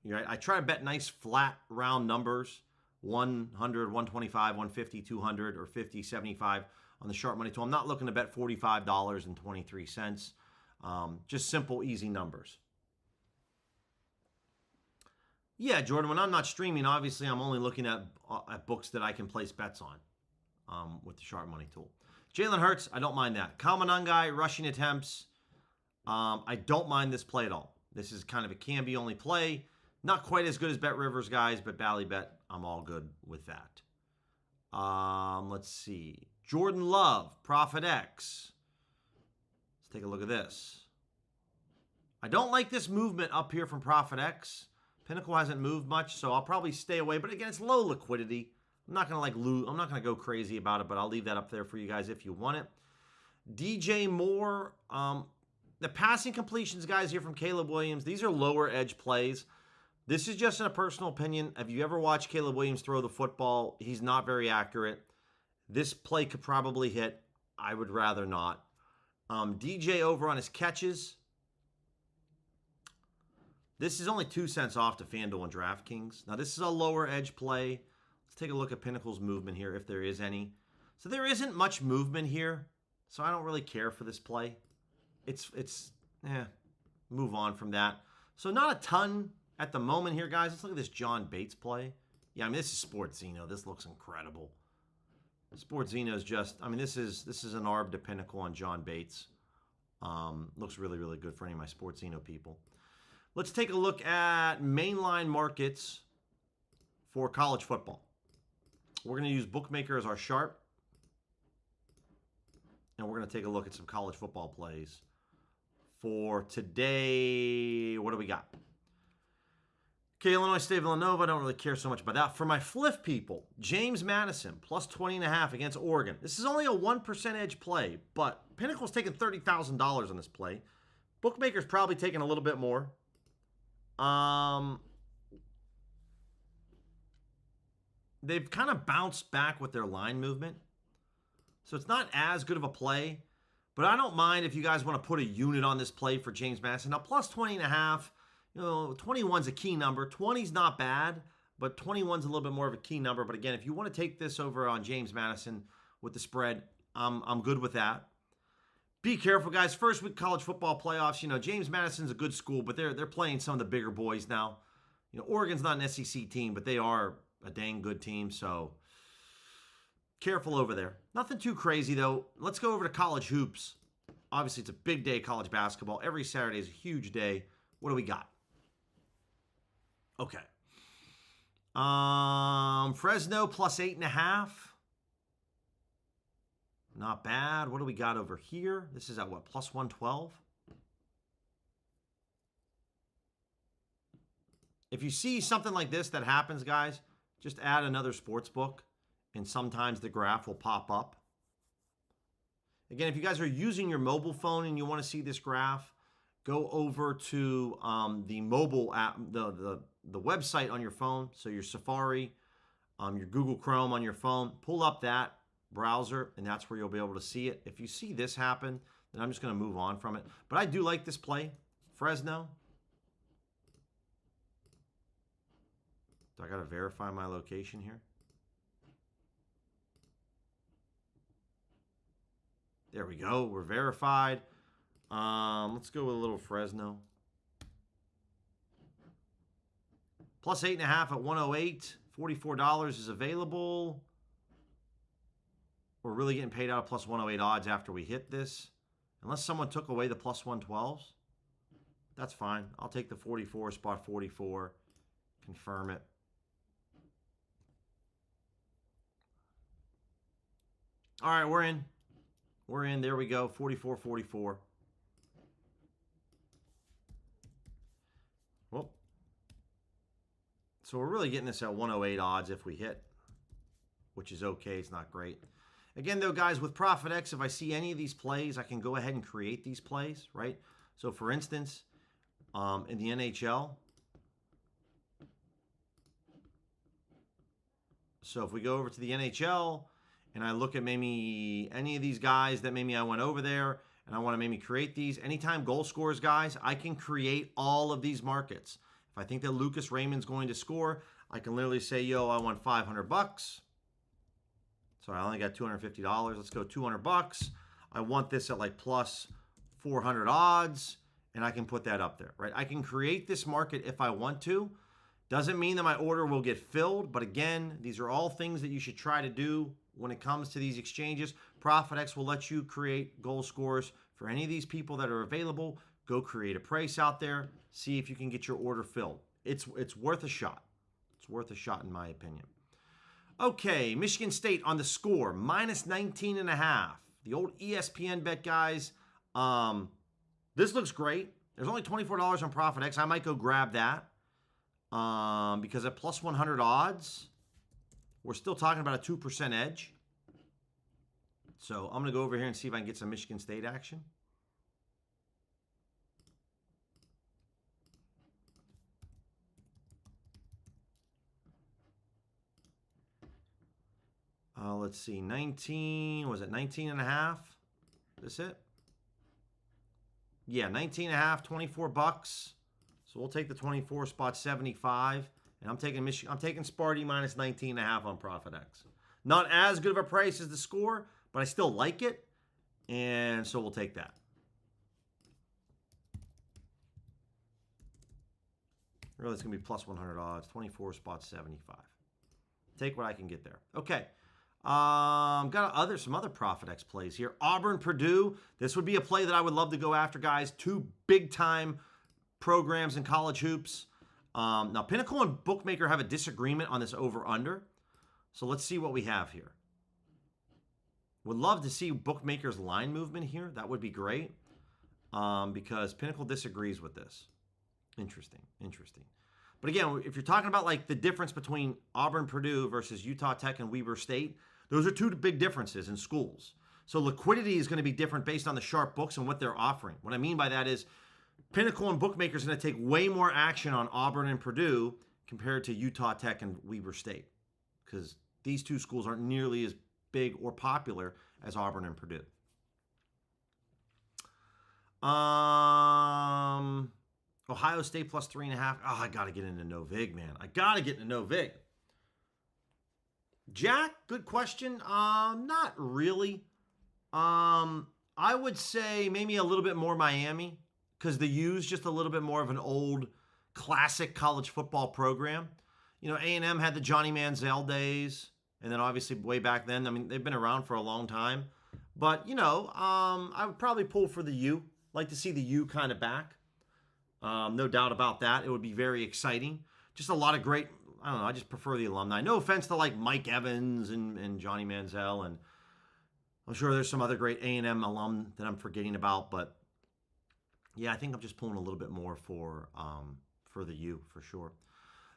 Right? I try to bet nice flat round numbers, 100, 125, 150, 200, or 50, 75 on the sharp money tool. I'm not looking to bet $45.23. Just simple, easy numbers. Yeah, Jordan, when I'm not streaming, obviously I'm only looking at books that I can place bets on with the sharp money tool. Jalen Hurts, I don't mind that. Kamanangai, rushing attempts. I don't mind this play at all. This is kind of a can-be-only play. Not quite as good as Bet Rivers, guys, but Ballybet, I'm all good with that. Let's see. Jordan Love, Profit X. Let's take a look at this. I don't like this movement up here from Profit X. Pinnacle hasn't moved much, so I'll probably stay away. But again, it's low liquidity. I'm not gonna I'm not gonna go crazy about it, but I'll leave that up there for you guys if you want it. DJ Moore, the passing completions guys here from Caleb Williams. These are lower edge plays. This is just in a personal opinion. Have you ever watched Caleb Williams throw the football? He's not very accurate. This play could probably hit. I would rather not. DJ over on his catches. This is only 2 cents off to FanDuel and DraftKings. Now, this is a lower edge play. Let's take a look at Pinnacle's movement here, if there is any. So there isn't much movement here, so I don't really care for this play. Move on from that. So not a ton at the moment here, guys. Let's look at this John Bates play. Yeah, I mean, this is Sports Zeno. This looks incredible. Sports Zeno is just, I mean, this is an arb to Pinnacle on John Bates. Looks really, really good for any of my Sports Zeno people. Let's take a look at mainline markets for college football. We're going to use Bookmaker as our sharp. And we're going to take a look at some college football plays for today. What do we got? Okay, Illinois State Villanova. I don't really care so much about that. For my fliff people, James Madison, plus 20.5 against Oregon. This is only a 1% edge play, but Pinnacle's taking $30,000 on this play. Bookmaker's probably taking a little bit more. They've kind of bounced back with their line movement. So it's not as good of a play, but I don't mind if you guys want to put a unit on this play for James Madison. Now, plus 20.5, 21's a key number. 20's not bad, but 21's a little bit more of a key number. But again, if you want to take this over on James Madison with the spread, I'm good with that. Be careful, guys. First week college football playoffs. James Madison's a good school, but they're playing some of the bigger boys now. Oregon's not an SEC team, but they are a dang good team. So careful over there. Nothing too crazy, though. Let's go over to college hoops. Obviously, it's a big day, college basketball. Every Saturday is a huge day. What do we got? Okay. Fresno plus 8.5. Not bad. What do we got over here? This is at what? Plus 112? If you see something like this that happens, guys, just add another sports book, and sometimes the graph will pop up. Again, if you guys are using your mobile phone and you want to see this graph, go over to the mobile app, the website on your phone. So your Safari, your Google Chrome on your phone, pull up that browser, and that's where you'll be able to see it. If you see this happen, then I'm just going to move on from it. But I do like this play, Fresno. Do I got to verify my location here? There we go. We're verified. Let's go with a little Fresno. Plus 8.5 at 108. $44 is available. We're really getting paid out of plus 108 odds after we hit this. Unless someone took away the plus 112s. That's fine. I'll take the 44, spot 44. Confirm it. All right, we're in. We're in. There we go. 44, 44. Well, so we're really getting this at 108 odds if we hit. which is okay. It's not great. Again, though, guys, with ProfitX, if I see any of these plays, I can go ahead and create these plays, right? So, for instance, in the NHL, so if we go over to the NHL and I look at maybe any of these guys that maybe I went over there and I want to maybe create these, anytime goal scores, guys, I can create all of these markets. If I think that Lucas Raymond's going to score, I can literally say, yo, I want $500. So I only got $250. Let's go $200. I want this at like plus 400 odds, and I can put that up there, right? I can create this market if I want to. Doesn't mean that my order will get filled, but again, these are all things that you should try to do when it comes to these exchanges. ProfitX will let you create goal scores for any of these people that are available. Go create a price out there. See if you can get your order filled. It's worth a shot. It's worth a shot in my opinion. Okay, Michigan State on the score, minus 19.5. The old ESPN bet, guys. This looks great. There's only $24 on ProfitX. I might go grab that. Because at plus 100 odds, we're still talking about a 2% edge. So I'm going to go over here and see if I can get some Michigan State action. Let's see, 19, was it 19.5? This it? Yeah, 19.5, $24. So we'll take the 24 spot 75. And I'm taking Sparty minus 19.5 on ProfitX. Not as good of a price as the score, but I still like it. And so we'll take that. Really, it's going to be plus 100 odds. 24 spot 75. Take what I can get there. Okay. Got some other ProfitX plays here. Auburn, Purdue. This would be a play that I would love to go after, guys. Two big-time programs in college hoops. Now, Pinnacle and Bookmaker have a disagreement on this over-under. So let's see what we have here. Would love to see Bookmaker's line movement here. That would be great. Because Pinnacle disagrees with this. Interesting. But again, if you're talking about like the difference between Auburn, Purdue versus Utah Tech and Weber State, those are two big differences in schools. So liquidity is going to be different based on the sharp books and what they're offering. What I mean by that is Pinnacle and Bookmakers are going to take way more action on Auburn and Purdue compared to Utah Tech and Weber State, because these two schools aren't nearly as big or popular as Auburn and Purdue. Ohio State plus 3.5. Oh, I got to get into no vig, man. I got to get into no vig. Jack, good question. Not really. I would say maybe a little bit more Miami, because the U's just a little bit more of an old classic college football program. You know, A&M had the Johnny Manziel days, and then obviously way back then, I mean, they've been around for a long time. But, you know, I would probably pull for the U. Like to see the U kind of back. No doubt about that. It would be very exciting. Just a lot of great, I don't know, I just prefer the alumni. No offense to like Mike Evans and Johnny Manziel, and I'm sure there's some other great A&M alum that I'm forgetting about, but yeah, I think I'm just pulling a little bit more for the U for sure.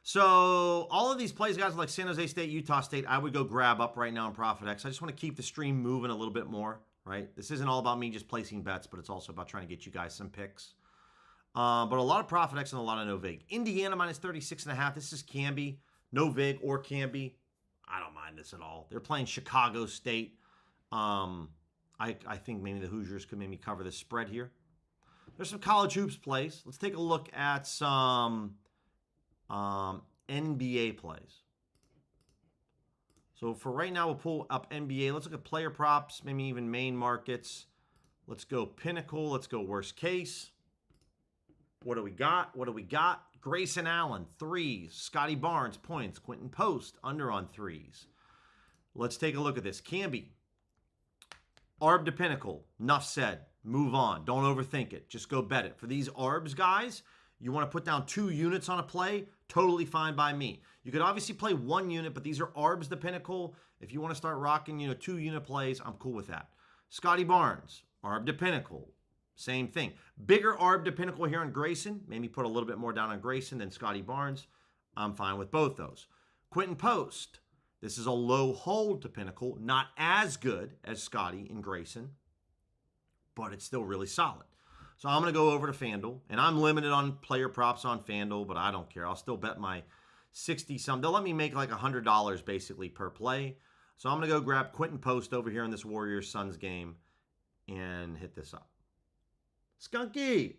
So all of these plays, guys, like San Jose State, Utah State, I would go grab up right now in ProfitX. I just want to keep the stream moving a little bit more, right? This isn't all about me just placing bets, but it's also about trying to get you guys some picks. But a lot of ProfitX and a lot of no vig. Indiana minus 36.5. This is Canby. No vig or Canby. I don't mind this at all. They're playing Chicago State. I think maybe the Hoosiers could maybe cover this spread here. There's some college hoops plays. Let's take a look at some NBA plays. So for right now, we'll pull up NBA. Let's look at player props, maybe even main markets. Let's go Pinnacle. Let's go worst case. What do we got? Grayson Allen, threes. Scotty Barnes, points. Quentin Post, under on threes. Let's take a look at this. Canby. Arb to Pinnacle. Enough said. Move on. Don't overthink it. Just go bet it. For these Arbs, guys, you want to put down 2 units on a play, totally fine by me. You could obviously play 1 unit, but these are Arbs to Pinnacle. If you want to start rocking, 2 unit plays, I'm cool with that. Scotty Barnes, Arb to Pinnacle. Same thing. Bigger Arb to Pinnacle here on Grayson. Maybe put a little bit more down on Grayson than Scotty Barnes. I'm fine with both those. Quentin Post. This is a low hold to Pinnacle, not as good as Scotty and Grayson, but it's still really solid. So I'm going to go over to FanDuel, and I'm limited on player props on FanDuel, but I don't care. I'll still bet my 60-some. They'll let me make like $100 basically per play. So I'm going to go grab Quentin Post over here in this Warriors-Suns game and hit this up. Skunky.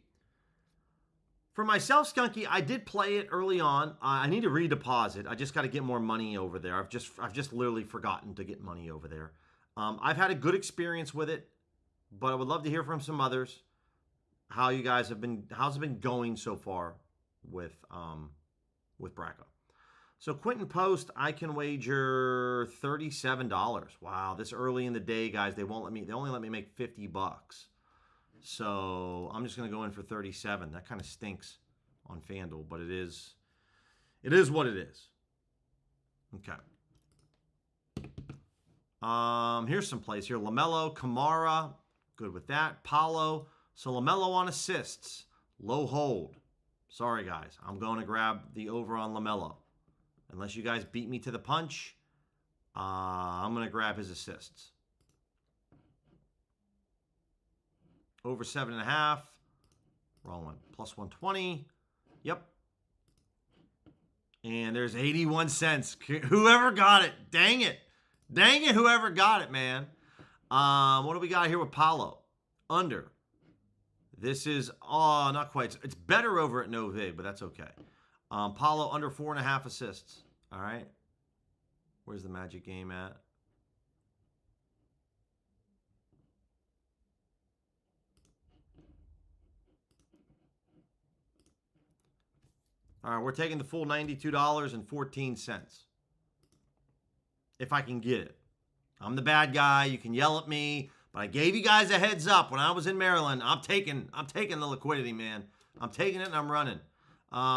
For myself, Skunky, I did play it early on. I need to redeposit. I just got to get more money over there. I've just literally forgotten to get money over there. I've had a good experience with it, but I would love to hear from some others. How you guys have been? How's it been going so far with Bracco? So Quentin Post, I can wager $37. Wow, this early in the day, guys, they won't let me. They only let me make $50. So I'm just gonna go in for 37. That kind of stinks on FanDuel, but it is what it is. Okay. Here's some plays here. LaMelo, Kamara, good with that. Paolo. So LaMelo on assists, low hold. Sorry, guys. I'm going to grab the over on LaMelo. Unless you guys beat me to the punch, I'm going to grab his assists. Over 7.5. Wrong one. Plus 120. Yep. And there's 81 cents. Whoever got it. Dang it. Dang it, whoever got it, man. What do we got here with Paolo? Under. This is, not quite. It's better over at No Vig, but that's okay. Paulo under 4.5 assists. All right. Where's the Magic game at? All right, we're taking the full $92.14. If I can get it. I'm the bad guy. You can yell at me. But I gave you guys a heads up when I was in Maryland. I'm taking the liquidity, man. I'm taking it and I'm running.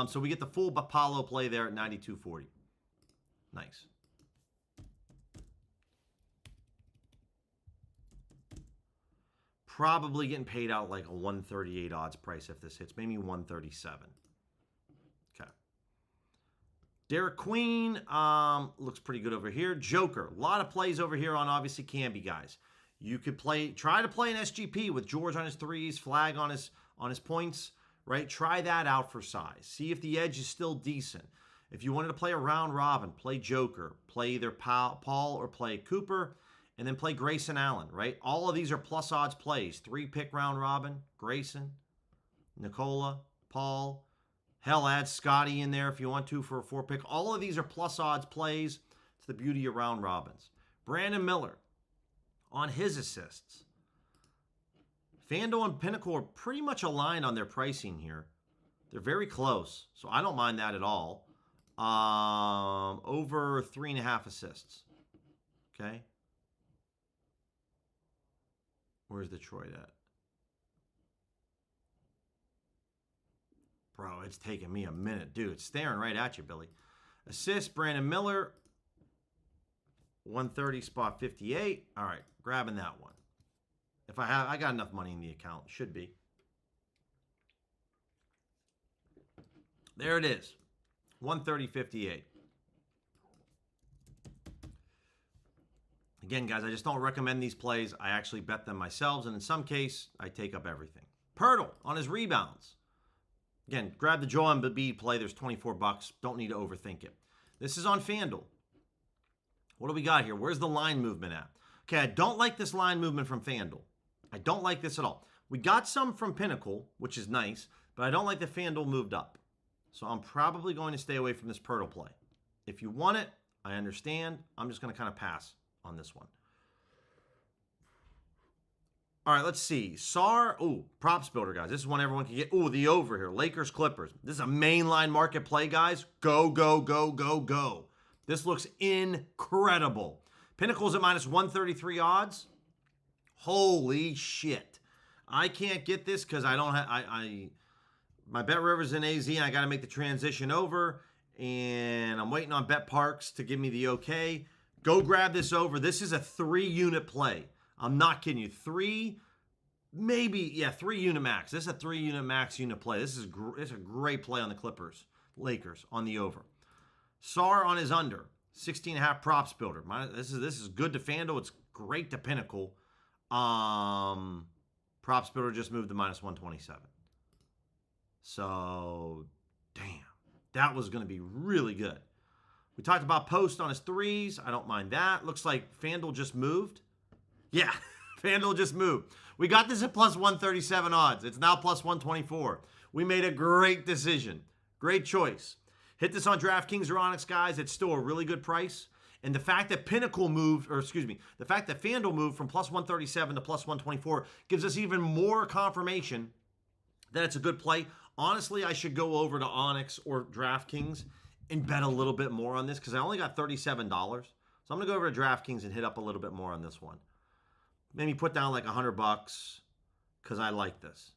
So we get the full Apollo play there at 92.40. Nice. Probably getting paid out like a 138 odds price if this hits. Maybe 137. Okay. Derek Queen looks pretty good over here. Joker. A lot of plays over here on obviously Camby, guys. You could try to play an SGP with George on his threes, Flag on his points, right? Try that out for size. See if the edge is still decent. If you wanted to play a round robin, play Joker, play either Paul or play Cooper, and then play Grayson Allen, right? All of these are plus odds plays. 3-pick round robin, Grayson, Nikola, Paul. Hell, add Scotty in there if you want to for a 4-pick. All of these are plus odds plays. It's the beauty of round robins. Brandon Miller. On his assists. FanDuel and Pinnacle are pretty much aligned on their pricing here. They're very close, so I don't mind that at all. Over 3.5 assists. Okay. Where's Detroit at? Bro, it's taking me a minute. Dude, it's staring right at you, Billy. Assist, Brandon Miller. 130 spot 58. All right, grabbing that one. If I got enough money in the account, should be. There it is. 130.58. Again, guys, I just don't recommend these plays. I actually bet them myself, and in some case, I take up everything. Pirtle on his rebounds. Again, grab the Joel Embiid play. There's $24. Don't need to overthink it. This is on FanDuel. What do we got here? Where's the line movement at? Okay, I don't like this line movement from FanDuel. I don't like this at all. We got some from Pinnacle, which is nice, but I don't like the FanDuel moved up. So I'm probably going to stay away from this Pirtle play. If you want it, I understand. I'm just going to kind of pass on this one. All right, let's see. SAR, props builder, guys. This is one everyone can get. The over here. Lakers, Clippers. This is a mainline market play, guys. Go, go, go, go, go. This looks incredible. Pinnacle's at minus 133 odds. Holy shit. I can't get this because I don't have, my Bet River's in AZ and I got to make the transition over. And I'm waiting on Bet Parks to give me the okay. Go grab this over. This is a 3-unit play. I'm not kidding you. 3 unit max. This is a 3-unit max unit play. This is a great play on the Clippers, Lakers on the over. SAR on his under. 16.5 props builder. This is good to FanDuel. It's great to Pinnacle. Props builder just moved to minus 127. So, damn. That was going to be really good. We talked about Post on his threes. I don't mind that. Looks like FanDuel just moved. Yeah, FanDuel just moved. We got this at plus 137 odds. It's now plus 124. We made a great decision. Great choice. Hit this on DraftKings or Onyx, guys. It's still a really good price. And the fact that Pinnacle moved, the fact that FanDuel moved from plus 137 to plus 124 gives us even more confirmation that it's a good play. Honestly, I should go over to Onyx or DraftKings and bet a little bit more on this because I only got $37. So I'm going to go over to DraftKings and hit up a little bit more on this one. Maybe put down like $100 because I like this.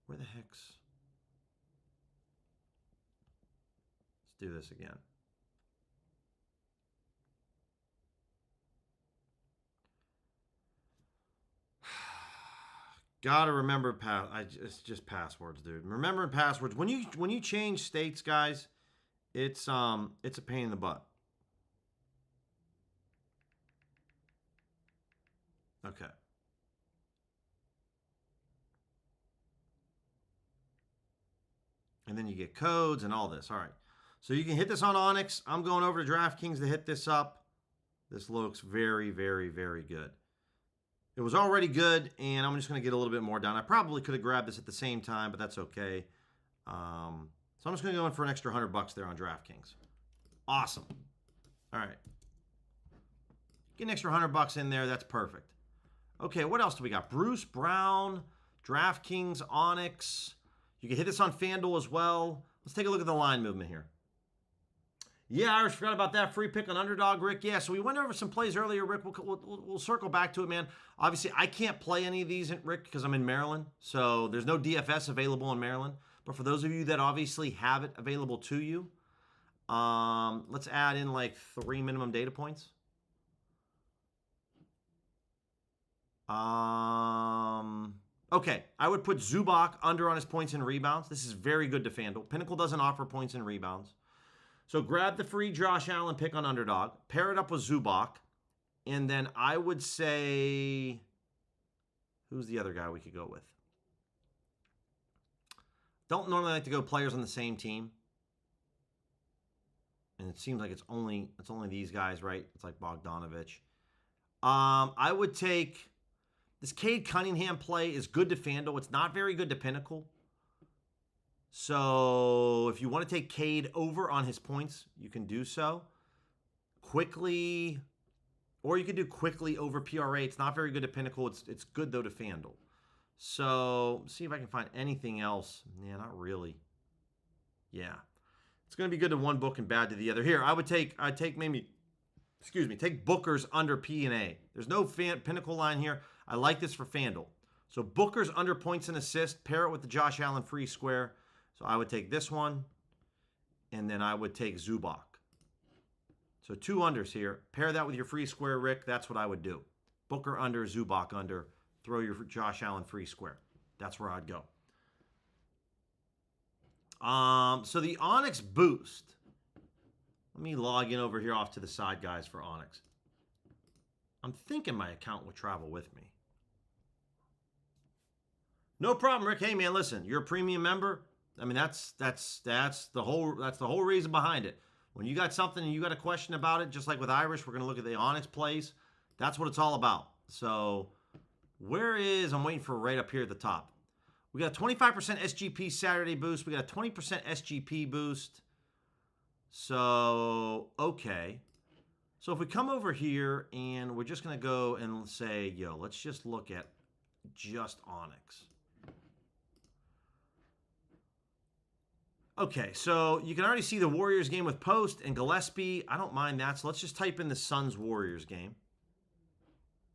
Where the heck's... Let's do this again. Gotta remember it's just passwords, dude. Remembering passwords. When you change states, guys, it's a pain in the butt. Okay. And then you get codes and all this. All right. So you can hit this on Onyx. I'm going over to DraftKings to hit this up. This looks very, very, very good. It was already good, and I'm just going to get a little bit more down. I probably could have grabbed this at the same time, but that's okay. So I'm just going to go in for an extra $100 there on DraftKings. Awesome. All right. Get an extra $100 in there. That's perfect. Okay, what else do we got? Bruce Brown, DraftKings, Onyx. You can hit this on FanDuel as well. Let's take a look at the line movement here. Yeah, I forgot about that free pick on underdog, Rick. Yeah, so we went over some plays earlier, Rick. We'll circle back to it, man. Obviously, I can't play any of these, Rick, because I'm in Maryland. So there's no DFS available in Maryland. But for those of you that obviously have it available to you, let's add in like 3 minimum data points. Okay, I would put Zubac under on his points and rebounds. This is very good to FanDuel. Pinnacle doesn't offer points and rebounds. So grab the free Josh Allen pick on underdog, pair it up with Zubac, and then I would say, who's the other guy we could go with? Don't normally like to go players on the same team. And it seems like it's only these guys, right? It's like Bogdanovich. I would take this Cade Cunningham play is good to FanDuel. It's not very good to Pinnacle. So if you want to take Cade over on his points, you can do so. Quickly, or you could do quickly over PRA. It's not very good to Pinnacle. It's good, though, to FanDuel. So see if I can find anything else. Yeah, not really. Yeah. It's going to be good to one book and bad to the other. Here, I'd take Booker's under P and A. There's no Pinnacle line here. I like this for FanDuel. So Booker's under points and assists. Pair it with the Josh Allen free square. So I would take this one, and then I would take Zubac. So 2 unders here. Pair that with your free square, Rick. That's what I would do. Booker under, Zubac under. Throw your Josh Allen free square. That's where I'd go. So the Onyx boost. Let me log in over here off to the side, guys, for Onyx. I'm thinking my account will travel with me. No problem, Rick. Hey, man, listen. You're a premium member. I mean, that's the whole reason behind it. When you got something and you got a question about it, just like with Irish, we're going to look at the Onyx plays. That's what it's all about. So I'm waiting for right up here at the top. We got a 25% SGP Saturday boost. We got a 20% SGP boost. So, okay. So if we come over here and we're just going to go and say, let's just look at just Onyx. Okay, so you can already see the Warriors game with Post and Gillespie. I don't mind that. So let's just type in the Suns-Warriors game.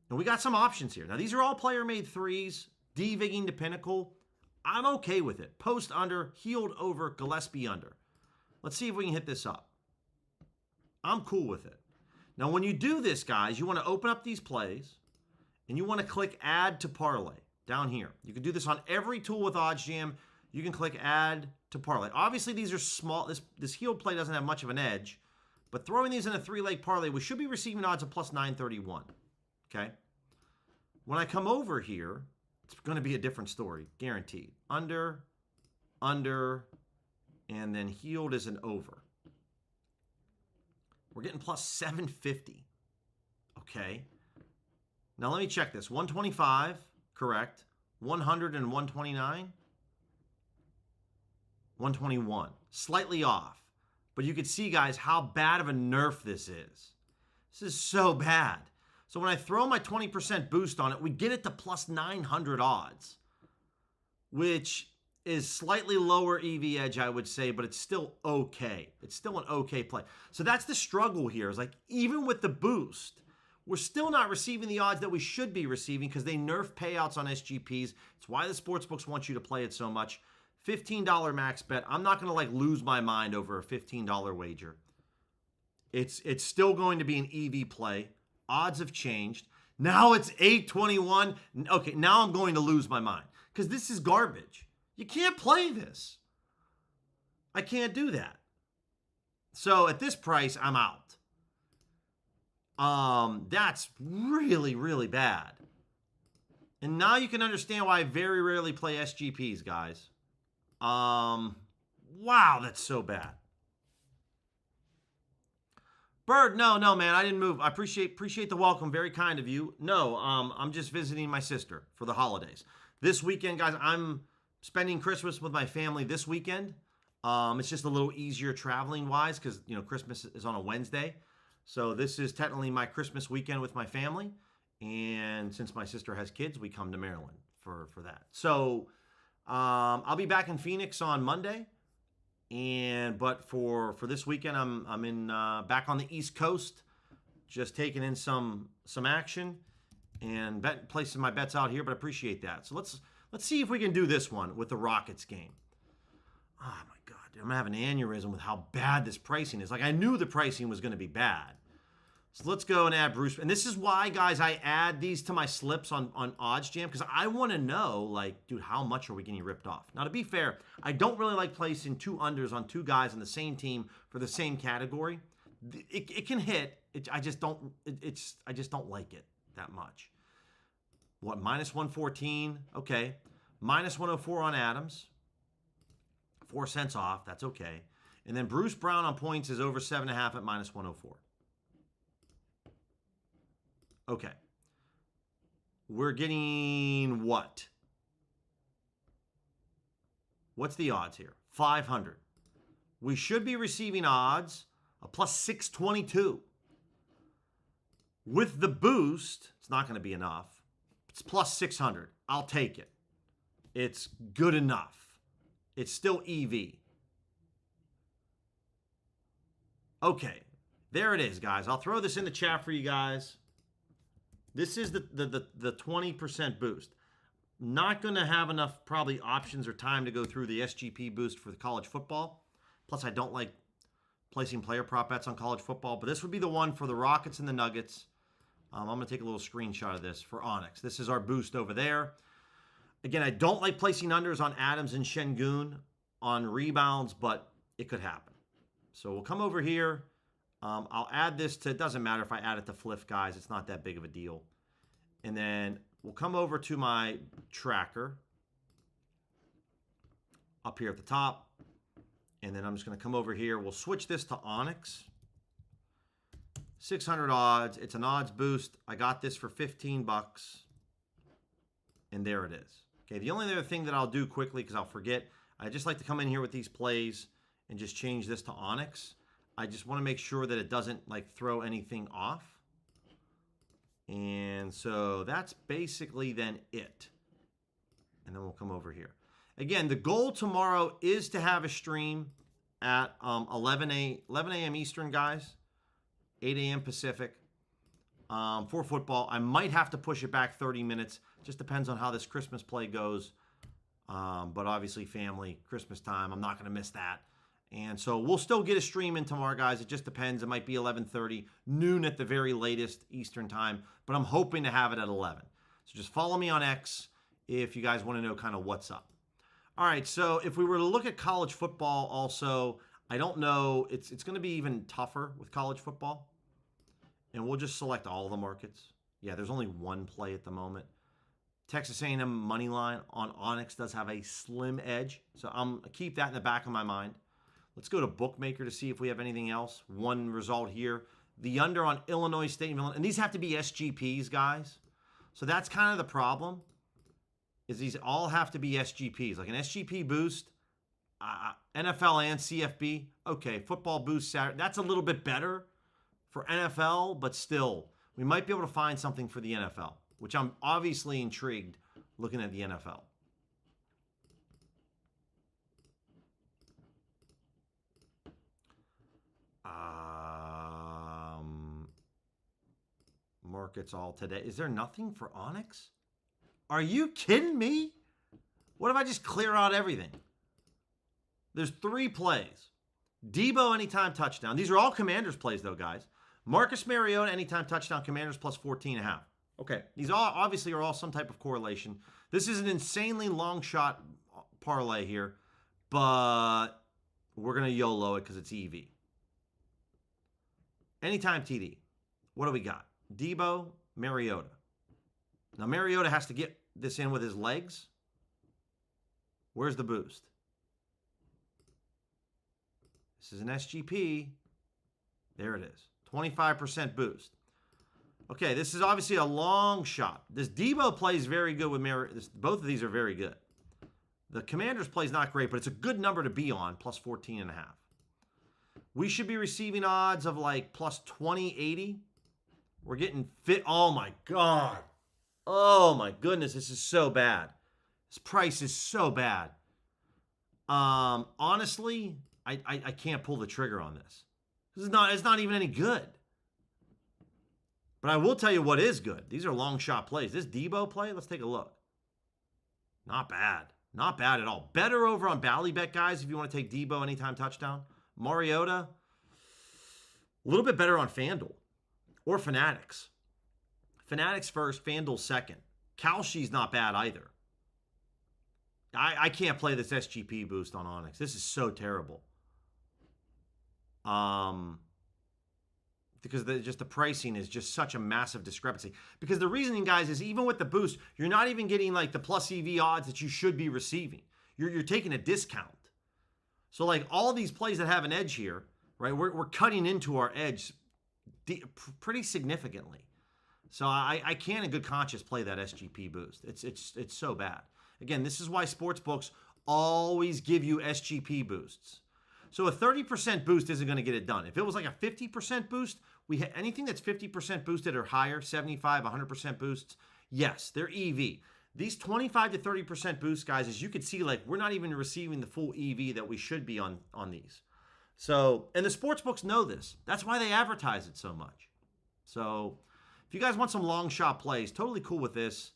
And we got some options here. Now, these are all player-made threes, D-vigging to Pinnacle. I'm okay with it. Post under, Healed over, Gillespie under. Let's see if we can hit this up. I'm cool with it. Now, when you do this, guys, you want to open up these plays, and you want to click Add to Parlay. down here. You can do this on every tool with OddsJam. You can click add to parlay. Obviously, these are small. This heel play doesn't have much of an edge, but throwing these in a 3-leg parlay, we should be receiving odds of plus 931. Okay. When I come over here, it's going to be a different story, guaranteed. Under, and then healed is an over. We're getting plus 750. Okay. Now let me check this. 125, correct. 100 and 129. 121. Slightly off. But you can see, guys, how bad of a nerf this is. This is so bad. So when I throw my 20% boost on it, we get it to plus 900 odds, which is slightly lower EV edge, I would say, but it's still okay. It's still an okay play. So that's the struggle here. Is like, even with the boost, we're still not receiving the odds that we should be receiving because they nerf payouts on SGPs. It's why the sportsbooks want you to play it so much. $15 max bet. I'm not going to like lose my mind over a $15 wager. It's still going to be an EV play. Odds have changed. Now it's 821. Okay, now I'm going to lose my mind because this is garbage. You can't play this. I can't do that. So at this price, I'm out. That's really, really bad. And now you can understand why I very rarely play SGPs, guys. Wow, that's so bad. Bird, no, man, I didn't move. I appreciate the welcome. Very kind of you. No, I'm just visiting my sister for the holidays. This weekend, guys, I'm spending Christmas with my family this weekend. It's just a little easier traveling-wise because, Christmas is on a Wednesday. So this is technically my Christmas weekend with my family. And since my sister has kids, we come to Maryland for that. So I'll be back in Phoenix on Monday. But for this weekend, I'm in back on the East Coast, just taking in some action and placing my bets out here. But I appreciate that. So let's see if we can do this one with the Rockets game. Oh my God, dude, I'm gonna have an aneurysm with how bad this pricing is. Like, I knew the pricing was gonna be bad. So let's go and add Bruce. And this is why, guys, I add these to my slips on OddsJam, because I want to know, like, dude, how much are we getting ripped off? Now, to be fair, I don't really like placing two unders on two guys on the same team for the same category. It can hit. I just don't like it that much. What, minus 114? Okay. Minus 104 on Adams. 4 cents off. That's okay. And then Bruce Brown on points is over 7.5 at minus 104. Okay. We're getting what? What's the odds here? 500. We should be receiving odds of plus 622. With the boost, it's not going to be enough. It's plus 600. I'll take it. It's good enough. It's still EV. Okay. There it is, guys. I'll throw this in the chat for you guys. This is the 20% boost. Not going to have enough probably options or time to go through the SGP boost for the college football. Plus, I don't like placing player prop bets on college football. But this would be the one for the Rockets and the Nuggets. I'm going to take a little screenshot of this for Onyx. This is our boost over there. Again, I don't like placing unders on Adams and Şengün on rebounds, but it could happen. So we'll come over here. I'll add this to, it doesn't matter if I add it to Fliff, guys. It's not that big of a deal. And then we'll come over to my tracker up here at the top. And then I'm just going to come over here. We'll switch this to Onyx. 600 odds. It's an odds boost. I got this for 15 bucks. And there it is. Okay, the only other thing that I'll do quickly, because I'll forget, I just like to come in here with these plays and just change this to Onyx. I just want to make sure that it doesn't like throw anything off. And so that's basically then it. And then we'll come over here. Again, the goal tomorrow is to have a stream at 11 a.m. Eastern, guys. 8 a.m. Pacific for football. I might have to push it back 30 minutes. Just depends on how this Christmas play goes. But obviously family, Christmas time, I'm not going to miss that. And so we'll still get a stream in tomorrow, guys. It just depends. It might be 11:30, noon at the very latest Eastern time. But I'm hoping to have it at 11. So just follow me on X. if you guys want to know kind of what's up. All right, so if we were to look at college football also, I don't know. It's going to be even tougher with college football. And we'll just select all the markets. Yeah, there's only one play at the moment. Texas A&M money line on Onyx does have a slim edge. So I'm keep that in the back of my mind. Let's go to Bookmaker to see if we have anything else. One result here. The under on Illinois State and Illinois. And these have to be SGPs, guys. So that's kind of the problem. Is these all have to be SGPs. Like an SGP boost, NFL and CFP. Okay, football boost Saturday. That's a little bit better for NFL, but still, we might be able to find something for the NFL, which I'm obviously intrigued looking at the NFL. Markets all today. Is there nothing for Onyx? Are you kidding me? What if I just clear out everything? There's 3 plays. Debo anytime touchdown. These are all Commanders plays though, guys. Marcus Mariota anytime touchdown. Commanders plus 14.5. Okay, these all obviously are all some type of correlation. This is an insanely long shot parlay here, but we're going to YOLO it because it's EV. Anytime TD. What do we got? Debo, Mariota. Now, Mariota has to get this in with his legs. Where's the boost? This is an SGP. There it is. 25% boost. Okay, this is obviously a long shot. This Debo plays very good with Mariota. Both of these are very good. The Commanders play is not great, but it's a good number to be on, plus 14.5. We should be receiving odds of like plus 2080. We're getting fit. Oh, my God. Oh, my goodness. This is so bad. This price is so bad. Honestly, I can't pull the trigger on this. It's not even any good. But I will tell you what is good. These are long shot plays. This Debo play, let's take a look. Not bad. Not bad at all. Better over on Ballybet, guys, if you want to take Debo anytime touchdown. Mariota, a little bit better on FanDuel or Fanatics. Fanatics first, FanDuel second. Kalshi's not bad either. I can't play this SGP boost on Onyx. This is so terrible. Because the pricing is just such a massive discrepancy. Because the reasoning, guys, is even with the boost, you're not even getting like the plus EV odds that you should be receiving. You're taking a discount. So like all these plays that have an edge here, right? We're cutting into our edge pretty significantly. So I can't in good conscience play that SGP boost. It's so bad. Again, this is why sportsbooks always give you SGP boosts. So a 30% boost isn't going to get it done. If it was like a 50% boost, anything that's 50% boosted or higher, 75, 100% boosts, yes, they're EV. These 25 to 30% boosts, guys, as you can see, like we're not even receiving the full EV that we should be on these. So, and the sportsbooks know this. That's why they advertise it so much. So if you guys want some long shot plays, totally cool with this.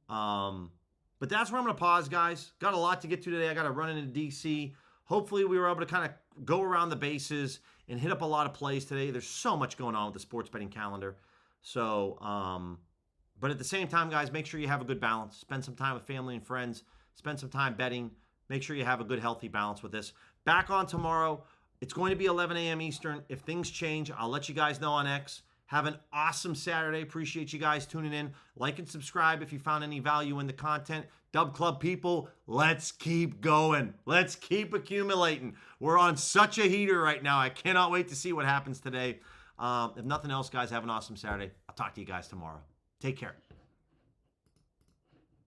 But that's where I'm going to pause, guys. Got a lot to get to today. I got to run into DC. Hopefully we were able to kind of go around the bases and hit up a lot of plays today. There's so much going on with the sports betting calendar. So, but at the same time, guys, make sure you have a good balance. Spend some time with family and friends. Spend some time betting. Make sure you have a good, healthy balance with this. Back on tomorrow. It's going to be 11 a.m. Eastern. If things change, I'll let you guys know on X. Have an awesome Saturday. Appreciate you guys tuning in. Like and subscribe if you found any value in the content. Dub Club people, let's keep going. Let's keep accumulating. We're on such a heater right now. I cannot wait to see what happens today. If nothing else, guys, have an awesome Saturday. I'll talk to you guys tomorrow. Take care.